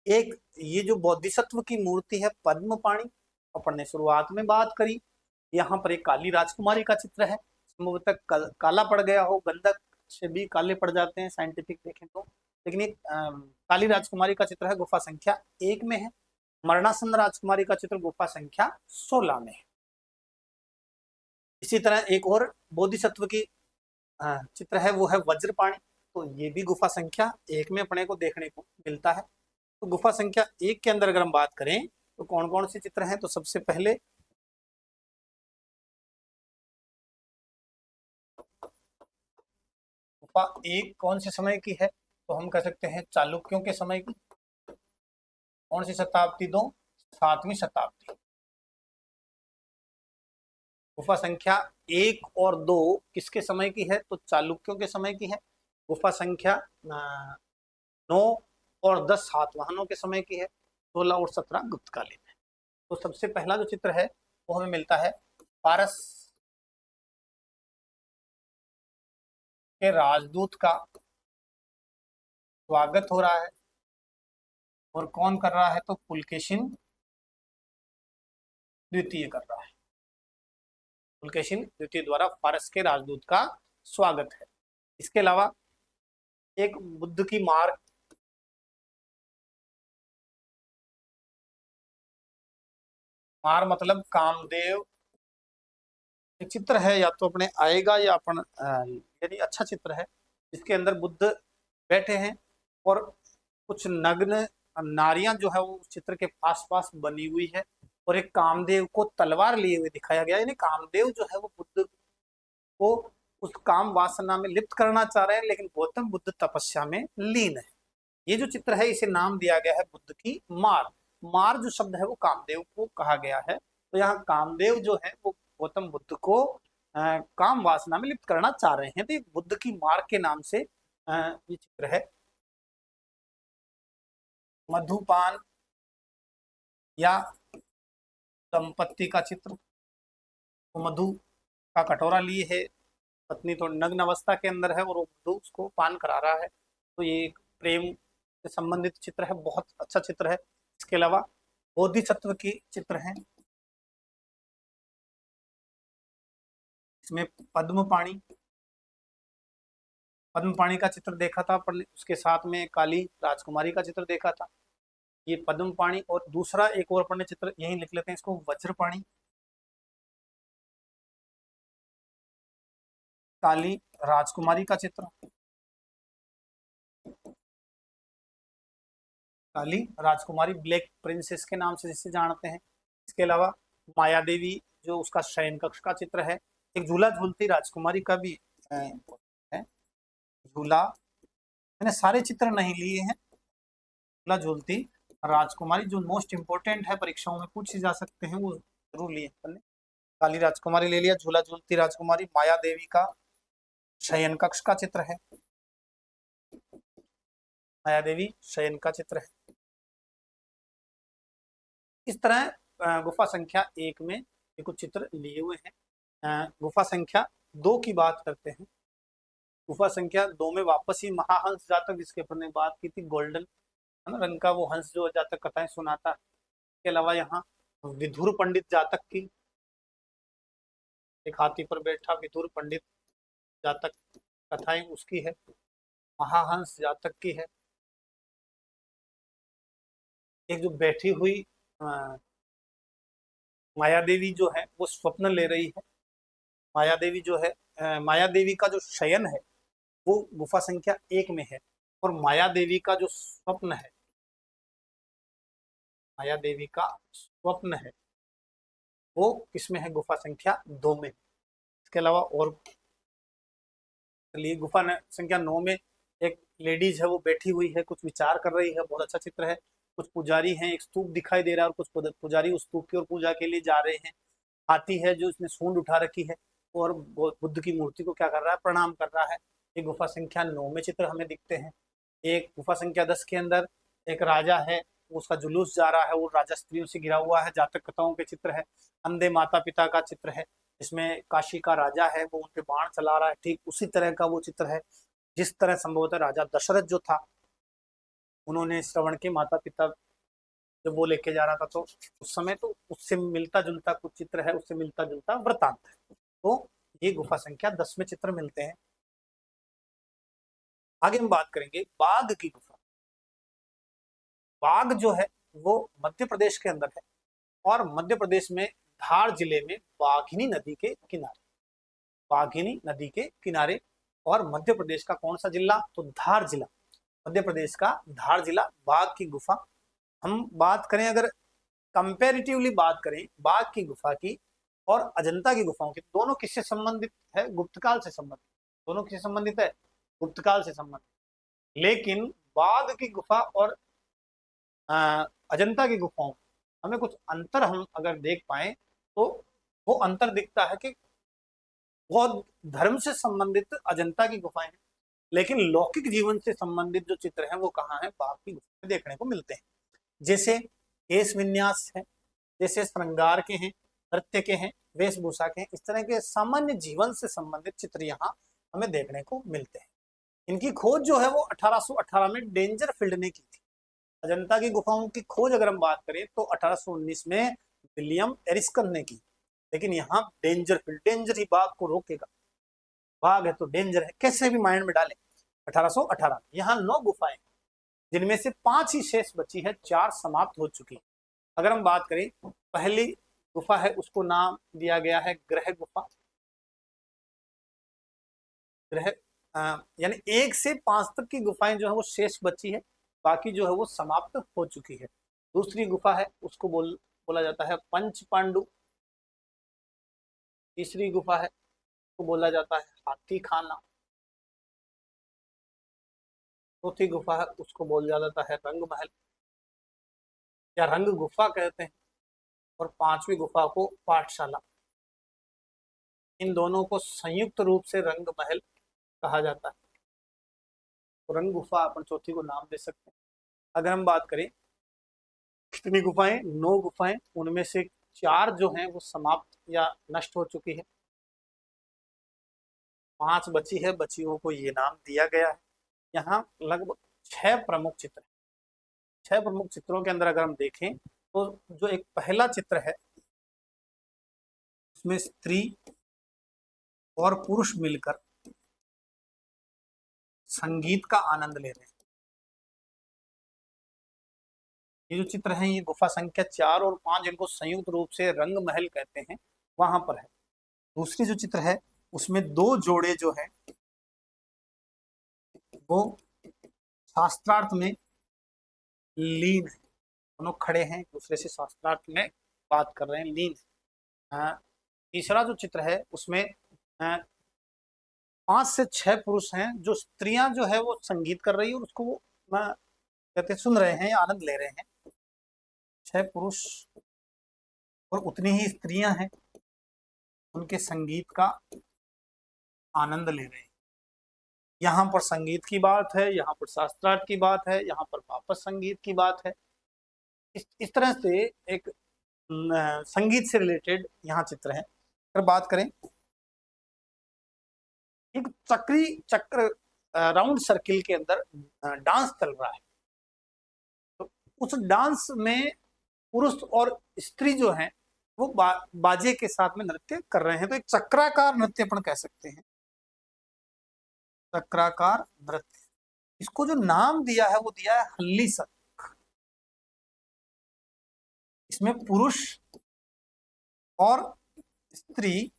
S1: एक ये जो बोधिसत्व की मूर्ति है पद्म पाणी, अपन ने शुरुआत में बात करी। यहाँ पर एक काली राजकुमारी का चित्र है, संभवतः काला पड़ गया हो, गंधक से भी काले पड़ जाते हैं साइंटिफिक देखें तो, लेकिन एक काली राजकुमारी का चित्र है, गुफा संख्या 1 में है। मरणासन राजकुमारी का चित्र गुफा संख्या 16 में है। इसी तरह एक और बोधिसत्व की चित्र है, वो है वज्रपाणी। तो ये भी गुफा संख्या 1 में अपने को देखने को मिलता है। तो गुफा संख्या 1 के अंदर अगर हम बात करें तो कौन कौन से चित्र हैं, तो सबसे पहले गुफा 1 कौन से समय की है, तो हम कह सकते हैं चालुक्यों के समय की। कौन सी शताब्दी दो, 7वीं शताब्दी। गुफा संख्या 1 और 2 किसके समय की है, तो चालुक्यों के समय की है। गुफा संख्या 9 और 10 सातवाहनों के समय की है। 16 और 17 गुप्तकालीन है। तो सबसे पहला जो चित्र है वो हमें मिलता है पारस के राजदूत का स्वागत हो रहा है, और कौन कर रहा है, तो पुलकेशिन द्वितीय कर रहा है। पुलकेशिन द्वितीय द्वारा पारस के राजदूत का स्वागत है। इसके अलावा एक बुद्ध की मार मतलब कामदेव एक चित्र है, या तो अपने आएगा या अपन यदि अच्छा चित्र है, जिसके अंदर बुद्ध बैठे हैं और कुछ नग्न नारियां जो है वो उस चित्र के पास पास बनी हुई है, और एक कामदेव को तलवार लिए हुए दिखाया गया। यानी कामदेव जो है वो बुद्ध को उस काम वासना में लिप्त करना चाह रहे हैं, लेकिन गौतम बुद्ध तपस्या में लीन है। ये जो चित्र है इसे नाम दिया गया है बुद्ध की मार। मार जो शब्द है वो कामदेव को कहा गया है। तो यहाँ कामदेव जो है वो गौतम बुद्ध को काम वासना में लिप्त करना चाह रहे हैं। तो ये बुद्ध की मार के नाम से ये चित्र है। मधुपान या दंपत्ति का चित्र, तो मधु का कटोरा लिए है, पत्नी तो नग्न अवस्था के अंदर है और वो मधु उसको पान करा रहा है। तो ये एक प्रेम से संबंधित चित्र है, बहुत अच्छा चित्र है। इसके अलावा बोधिसत्व की चित्र हैं, इसमें पद्म पाणी का चित्र देखा था, पर उसके साथ में काली राजकुमारी का चित्र देखा था। ये पद्म पाणी, और दूसरा एक और अपन ने चित्र यही लिख लेते हैं इसको, वज्रपाणी। काली राजकुमारी का चित्र, काली राजकुमारी ब्लैक प्रिंसेस के नाम से जिसे जानते हैं। इसके अलावा माया देवी जो उसका शयन कक्ष का चित्र है। एक झूला झूलती राजकुमारी का भी है झूला। मैंने सारे चित्र नहीं लिए हैं। झूला झूलती राजकुमारी जो मोस्ट इंपोर्टेंट है, परीक्षाओं में पूछे जा सकते हैं, वो जरूर लिए हैं। काली राजकुमारी ले लिया, झूला झूलती राजकुमारी, माया देवी का शयन कक्ष का चित्र है, माया देवी शयन का चित्र है। इस तरह गुफा संख्या 1 में ये कुछ चित्र लिए हुए हैं। गुफा संख्या 2 की बात करते हैं। गुफा संख्या 2 में वापस ही महाहंस जातक, जिसके अपन ने बात की थी, गोल्डन है ना रंग का वो हंस जो जातक कथाएं सुनाता है। इसके अलावा यहाँ विधुर पंडित जातक की, एक हाथी पर बैठा विधुर पंडित जातक कथाएं उसकी है। महाहंस जातक की है। एक जो बैठी हुई माया देवी जो है वो स्वप्न ले रही है। माया देवी जो है, माया देवी का जो शयन है वो गुफा संख्या 1 में है, और माया देवी का जो स्वप्न है, माया देवी का स्वप्न है वो किसमें है, गुफा संख्या 2 में। इसके अलावा और चलिए गुफा संख्या 9 में एक लेडीज है वो बैठी हुई है, कुछ विचार कर रही है, बहुत अच्छा चित्र है। कुछ पुजारी हैं, एक स्तूप दिखाई दे रहा है और कुछ पुजारी उस स्तूप की ओर पूजा के लिए जा रहे हैं। हाथी है जो इसने सूंड उठा रखी है और बुद्ध की मूर्ति को क्या कर रहा है, प्रणाम कर रहा है। ये गुफा संख्या 9 में चित्र हमें दिखते हैं। एक गुफा संख्या 10 के अंदर एक राजा है, उसका जुलूस जा रहा है, वो राजा स्त्रियों से घिरा हुआ है, जातक कथाओं के चित्र है। अंधे माता पिता का चित्र है, इसमें काशी का राजा है, वो उन पे बाण चला रहा है, ठीक उसी तरह का वो चित्र है जिस तरह संभवतः राजा दशरथ जो था, उन्होंने श्रवण के माता पिता जब वो लेके जा रहा था, तो उस समय तो उससे मिलता जुलता कुछ चित्र है, उससे मिलता जुलता वृतांत है। तो ये गुफा संख्या 10 में चित्र मिलते हैं। आगे हम बात करेंगे बाघ की गुफा। बाघ जो है वो मध्य प्रदेश के अंदर है, और मध्य प्रदेश में धार जिले में बाघिनी नदी के किनारे, बाघिनी नदी के किनारे। और मध्य प्रदेश का कौन सा जिला? तो धार जिला, मध्य प्रदेश का धार जिला, बाघ की गुफा। हम बात करें, अगर कंपेरिटिवली बात करें बाघ की गुफा की और अजंता की गुफाओं की, दोनों किससे संबंधित है? गुप्तकाल से संबंधित। दोनों किससे संबंधित है? गुप्तकाल से संबंधित। लेकिन बाघ की गुफा और अजंता की गुफाओं हमें कुछ अंतर हम अगर देख पाए, तो वो अंतर दिखता है कि बौद्ध धर्म से संबंधित अजंता की गुफाएं हैं, लेकिन लौकिक जीवन से संबंधित जो चित्र हैं वो कहाँ है? बाघ की गुफा में देखने को मिलते हैं। जैसे केश विन्यास है, जैसे श्रृंगार के हैं, नृत्य के हैं, वेशभूषा के हैं, इस तरह के सामान्य जीवन से संबंधित चित्र यहाँ हमें देखने को मिलते हैं। इनकी खोज जो है वो 1818 में डेंजर फील्ड ने की थी। अजंता की गुफाओं की खोज अगर हम बात करें तो 1819 में विलियम एरिस्कन ने की। लेकिन यहाँ डेंजर फील्ड, डेंजर ही बाघ को रोकेगा, बाघ है तो डेंजर है, कैसे भी माइंड में डालें। 1818 यहाँ 9 गुफाएं, जिनमें से 5 ही शेष बची है, 4 समाप्त हो चुकी है। अगर हम बात करें, पहली गुफा है उसको नाम दिया गया है ग्रह गुफा। ग्रह यानी 1 से 5 तक की गुफाएं जो है वो शेष बची है, बाकी जो है वो समाप्त हो चुकी है। दूसरी गुफा है उसको बोला जाता है पंच पांडु। तीसरी गुफा है उसको बोला जाता है हाथी खाना। चौथी गुफा है उसको बोला जाता है रंग महल या रंग गुफा कहते हैं। और 5वीं गुफा को पाठशाला। इन दोनों को संयुक्त रूप से रंग महल कहा जाता है। तो रंग गुफा अपन चौथी को नाम दे सकते हैं। अगर हम बात करें कितनी गुफाएं, 9 गुफाएं, उनमें से 4 जो हैं वो समाप्त या नष्ट हो चुकी है, 5 बची है, बचियों को ये नाम दिया गया है। यहाँ लगभग 6 प्रमुख चित्र हैं। 6 प्रमुख चित्रों के अंदर अगर हम देखें तो जो एक पहला चित्र है उसमें स्त्री और पुरुष मिलकर संगीत का आनंद ले रहे हैं। ये जो चित्र है ये गुफा संख्या 4 और 5, जिनको संयुक्त रूप से रंग महल कहते हैं, वहां पर है। दूसरी जो चित्र है उसमें 2 जोड़े जो है वो शास्त्रार्थ में लीन है, दोनों खड़े हैं एक दूसरे से शास्त्रार्थ में बात कर रहे हैं, लीन है। तीसरा जो चित्र है उसमें 5 से 6 पुरुष हैं, जो स्त्रियां जो है वो संगीत कर रही है और उसको वो कहते सुन रहे हैं या आनंद ले रहे हैं। 6 पुरुष और उतनी ही स्त्रियां हैं, उनके संगीत का आनंद ले रहे हैं। यहाँ पर संगीत की बात है, यहाँ पर शास्त्रार्थ की बात है, यहाँ पर वापस संगीत की बात है। इस तरह से एक संगीत से रिलेटेड यहाँ चित्र है। अगर बात करें, एक चक्र राउंड सर्किल के अंदर डांस चल रहा है, तो उस डांस में पुरुष और स्त्री जो हैं वो बाजे के साथ में नृत्य कर रहे हैं। तो एक चक्राकार नृत्य अपन कह सकते हैं, चक्राकार नृत्य। इसको जो नाम दिया है वो दिया है हल्लीसक। इसमें पुरुष और स्त्री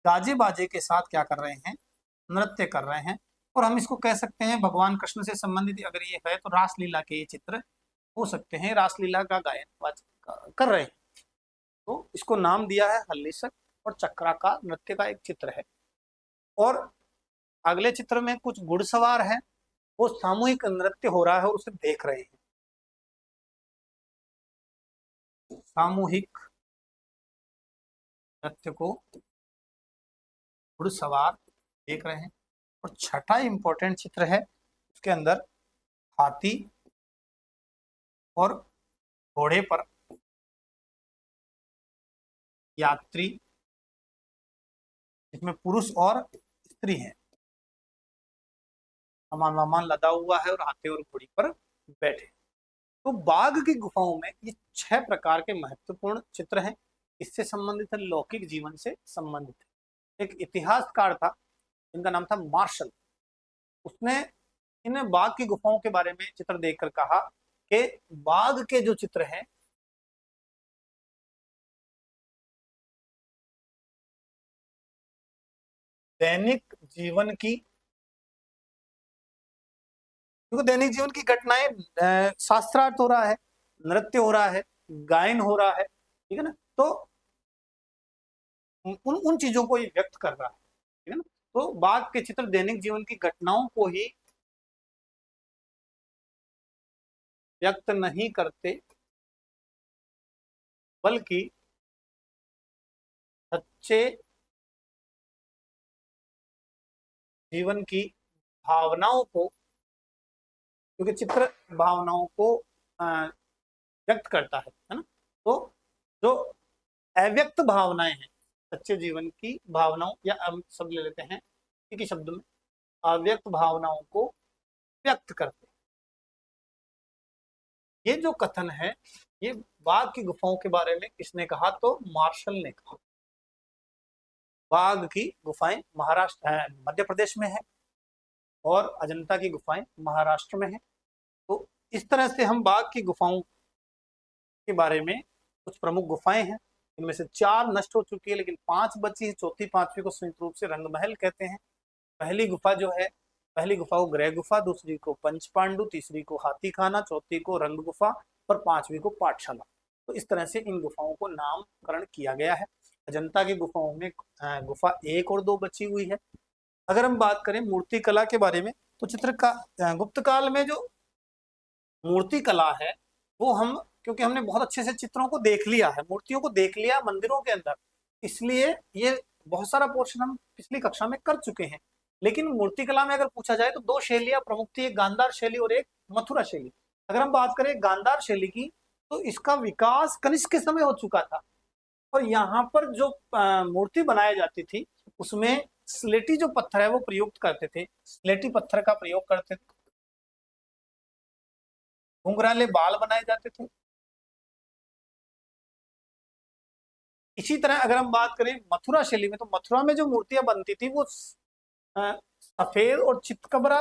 S1: गाजे बाजे के साथ क्या कर रहे हैं? नृत्य कर रहे हैं। और हम इसको कह सकते हैं भगवान कृष्ण से संबंधित अगर ये है तो रासलीला के ये चित्र हो सकते हैं, रासलीला का गायन कर रहे हैं। तो इसको नाम दिया है हल्लीसक और चक्राकार नृत्य का एक चित्र है। और अगले चित्र में कुछ घुड़सवार हैं, वो सामूहिक नृत्य हो रहा है और उसे देख रहे हैं। सामूहिक नृत्य को घुड़सवार देख रहे हैं। और छठा इंपॉर्टेंट चित्र है, उसके अंदर हाथी और घोड़े पर यात्री, जिसमें पुरुष और स्त्री हैं, सामान वामान लदा हुआ है और हाथी और घोड़ी पर बैठे। तो बाघ की गुफाओं में ये 6 प्रकार के महत्वपूर्ण चित्र हैं। इससे संबंधित है, लौकिक जीवन से संबंधित है। एक इतिहासकार था जिनका नाम था मार्शल, उसने इन बाघ की गुफाओं के बारे में चित्र देखकर कहा कि बाघ के जो चित्र हैं दैनिक जीवन की, क्योंकि दैनिक जीवन की घटनाएं, शास्त्रार्थ हो रहा है, नृत्य हो रहा है, गायन हो रहा है, ठीक है ना, तो उन उन चीजों को ये व्यक्त कर रहा है, ठीक है ना। तो बाघ के चित्र दैनिक जीवन की घटनाओं को ही व्यक्त नहीं करते, बल्कि सच्चे जीवन की भावनाओं को, क्योंकि चित्र भावनाओं को व्यक्त करता है ना। तो जो अव्यक्त भावनाएं हैं, सच्चे जीवन की भावनाओं, या हम सब ले लेते हैं एक ही शब्द में, अव्यक्त भावनाओं को व्यक्त करते हैं। ये जो कथन है, ये बाघ की गुफाओं के बारे में किसने कहा? तो मार्शल ने कहा। बाघ की गुफाएं महाराष्ट्र, मध्य प्रदेश में है, और अजंता की गुफाएं महाराष्ट्र में है। तो इस तरह से हम बाघ की गुफाओं के बारे में, कुछ प्रमुख गुफाएं हैं, इनमें से 4 नष्ट हो चुकी है, लेकिन 5 बची है। चौथी 5वीं को संयुक्त रूप से रंगमहल कहते हैं। पहली गुफा जो है, पहली गुफा को ग्रह गुफा, दूसरी को पंच पांडु, तीसरी को हाथी खाना, चौथी को रंग गुफा और 5वीं को पाठशाला। तो इस तरह से इन गुफाओं को नामकरण किया गया है। अजंता की गुफाओं में गुफा 1 और 2 बची हुई है। अगर हम बात करें मूर्ति कला के बारे में, तो चित्र का गुप्त काल में जो मूर्ति कला है, वो हम, क्योंकि हमने बहुत अच्छे से चित्रों को देख लिया है, मूर्तियों को देख लिया मंदिरों के अंदर, इसलिए ये बहुत सारा पोर्शन हम पिछली कक्षा में कर चुके हैं। लेकिन मूर्तिकला में अगर पूछा जाए तो 2 शैलियां प्रमुख थी, एक गांधार शैली और एक मथुरा शैली। अगर हम बात करें गांधार शैली की, तो इसका विकास कनिष्क के समय हो चुका था, और यहाँ पर जो मूर्ति बनाई जाती थी, उसमें स्लेटी जो पत्थर है वो प्रयुक्त करते थे, स्लेटी पत्थर का प्रयोग करते थे। घुंघराले बाल बनाए जाते थे। इसी तरह अगर हम बात करें मथुरा शैली में, तो मथुरा में जो मूर्तियां बनती थी वो सफेद और चितकबरा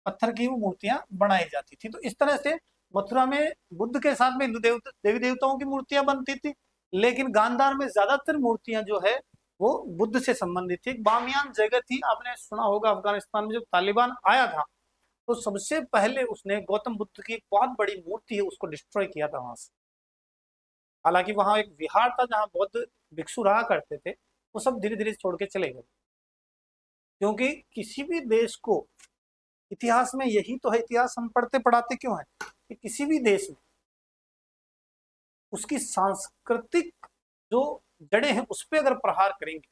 S1: पत्थर की वो मूर्तियां बनाई जाती थी। तो इस तरह से मथुरा में बुद्ध के साथ में हिंदू देवी देवताओं की मूर्तियां बनती थी, लेकिन गांधार में ज्यादातर मूर्तियां जो है वो बुद्ध से संबंधित थी। बामियान जगह थी, आपने सुना होगा, अफगानिस्तान में जब तालिबान आया था तो सबसे पहले उसने गौतम बुद्ध की बहुत बड़ी मूर्ति है उसको डिस्ट्रॉय किया था वहां से। हालांकि वहां एक विहार था जहां बौद्ध भिक्षु रहा करते थे, वो सब धीरे धीरे छोड़ के चले गए। क्योंकि किसी भी देश को, इतिहास में यही तो है, इतिहास हम पढ़ते पढ़ाते क्यों है, कि किसी भी देश में उसकी सांस्कृतिक जो जड़ें हैं उस पर अगर प्रहार करेंगे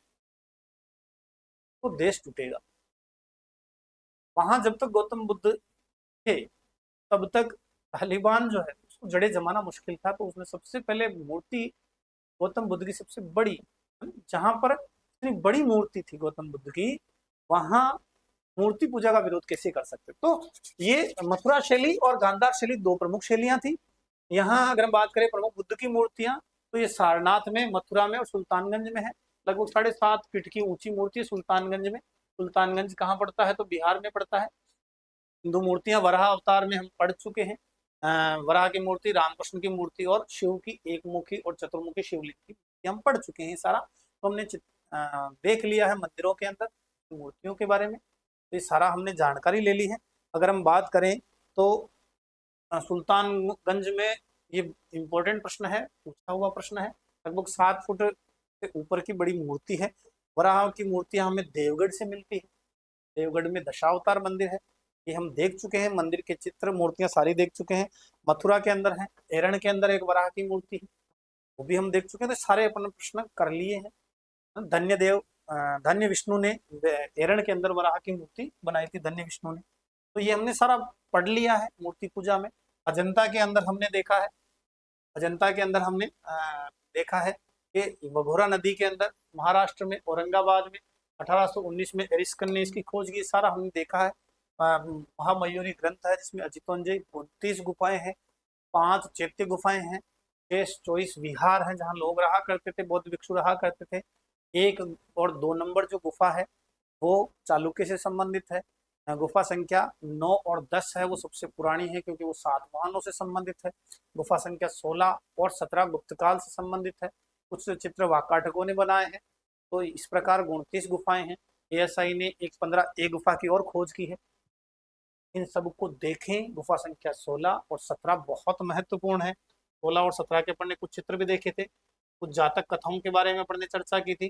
S1: तो देश टूटेगा। वहां जब तक गौतम बुद्ध थे तब तक तालिबान जो है उसको जड़े जमाना मुश्किल था, तो उसने सबसे पहले मूर्ति गौतम बुद्ध की सबसे बड़ी, जहां पर इतनी बड़ी मूर्ति थी गौतम बुद्ध की, वहां मूर्ति पूजा का विरोध कैसे कर सकते। तो ये मथुरा शैली और गांधार शैली 2 प्रमुख शैलियां थी। यहाँ अगर हम बात करें प्रमुख बुद्ध की मूर्तियां, तो ये सारनाथ में, मथुरा में और सुल्तानगंज में है। लगभग 7.5 फीट की ऊंची मूर्ति है सुल्तानगंज में। सुल्तानगंज कहाँ पड़ता है? तो बिहार में पड़ता है। हिंदू मूर्तियां वराह अवतार में हम पढ़ चुके हैं। वराह की मूर्ति, रामकृष्ण की मूर्ति और शिव की एक मुखी और चतुर्मुखी शिवलिंग की मूर्ति हम पढ़ चुके हैं। सारा तो हमने देख लिया है मंदिरों के अंदर मूर्तियों के बारे में, तो ये सारा हमने जानकारी ले ली है। अगर हम बात करें तो सुल्तानगंज में ये इम्पोर्टेंट प्रश्न है, पूछा हुआ प्रश्न है, लगभग 7 फुट से ऊपर की बड़ी मूर्ति है। वराह की मूर्तियां हमें देवगढ़ से मिलती है। देवगढ़ में दशावतार मंदिर है, ये हम देख चुके हैं। मंदिर के चित्र मूर्तियां सारी देख चुके हैं। मथुरा के अंदर है, एरण के अंदर एक वराह की मूर्ति है, वो भी हम देख चुके हैं। तो सारे अपने प्रश्न कर लिए हैं। धन्यदेव धन्य विष्णु ने एरण के अंदर वराह की मूर्ति बनाई थी, धन्य विष्णु ने। तो ये हमने सारा पढ़ लिया है मूर्ति पूजा में। अजंता के अंदर हमने देखा है, अजंता के अंदर हमने देखा है कि वघोरा नदी के अंदर महाराष्ट्र में औरंगाबाद में 1819 में एरिस्टन ने इसकी खोज की, सारा हमने देखा है। महामयूरी ग्रंथ है जिसमें अजितोंजय 32 गुफाएं हैं, 5 चैत्य गुफाएं हैं, 24 विहार हैं जहाँ लोग रहा करते थे, बौद्ध भिक्षु रहा करते थे। 1 और 2 नंबर जो गुफा है वो चालुक्य से संबंधित है। गुफा संख्या 9 और 10 है वो सबसे पुरानी है क्योंकि वो सातवाहनों से संबंधित है। गुफा संख्या 16 और 17 गुप्तकाल से संबंधित है, कुछ चित्र वाकाटकों ने बनाए हैं। तो इस प्रकार 29 गुफाएं हैं। एएसआई ने एक 15 गुफा की और खोज की है। इन सबको देखें। गुफा संख्या 16 और 17 बहुत महत्वपूर्ण है। 16 और 17 के पढ़ने, कुछ चित्र भी देखे थे, कुछ जातक कथाओं के बारे में पढ़ने चर्चा की थी।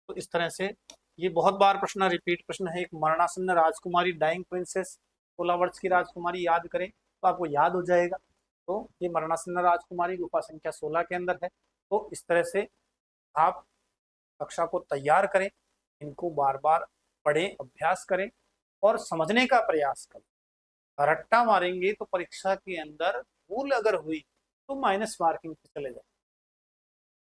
S1: तो इस तरह से ये बहुत बार प्रश्न रिपीट प्रश्न है। एक मरणासन्न राजकुमारी, डाइंग प्रिंसेस, 16 वर्ष की राजकुमारी याद करें तो आपको याद हो जाएगा। तो ये मरणासन्न राजकुमारी गुफा संख्या 16 के अंदर है। तो इस तरह से आप कक्षा को तैयार करें, इनको बार बार पढ़ें, अभ्यास करें और समझने का प्रयास करें। रट्टा मारेंगे तो परीक्षा के अंदर भूल अगर हुई तो माइनस मार्किंग पे चले जाए।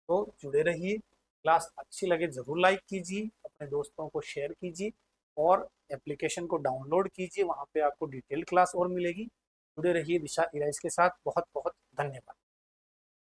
S1: तो जुड़े रहिए। क्लास अच्छी लगे जरूर लाइक कीजिए, अपने दोस्तों को शेयर कीजिए और एप्लीकेशन को डाउनलोड कीजिए, वहाँ पे आपको डिटेल क्लास और मिलेगी। जुड़े रहिए दिशा इराइज के साथ। बहुत बहुत धन्यवाद।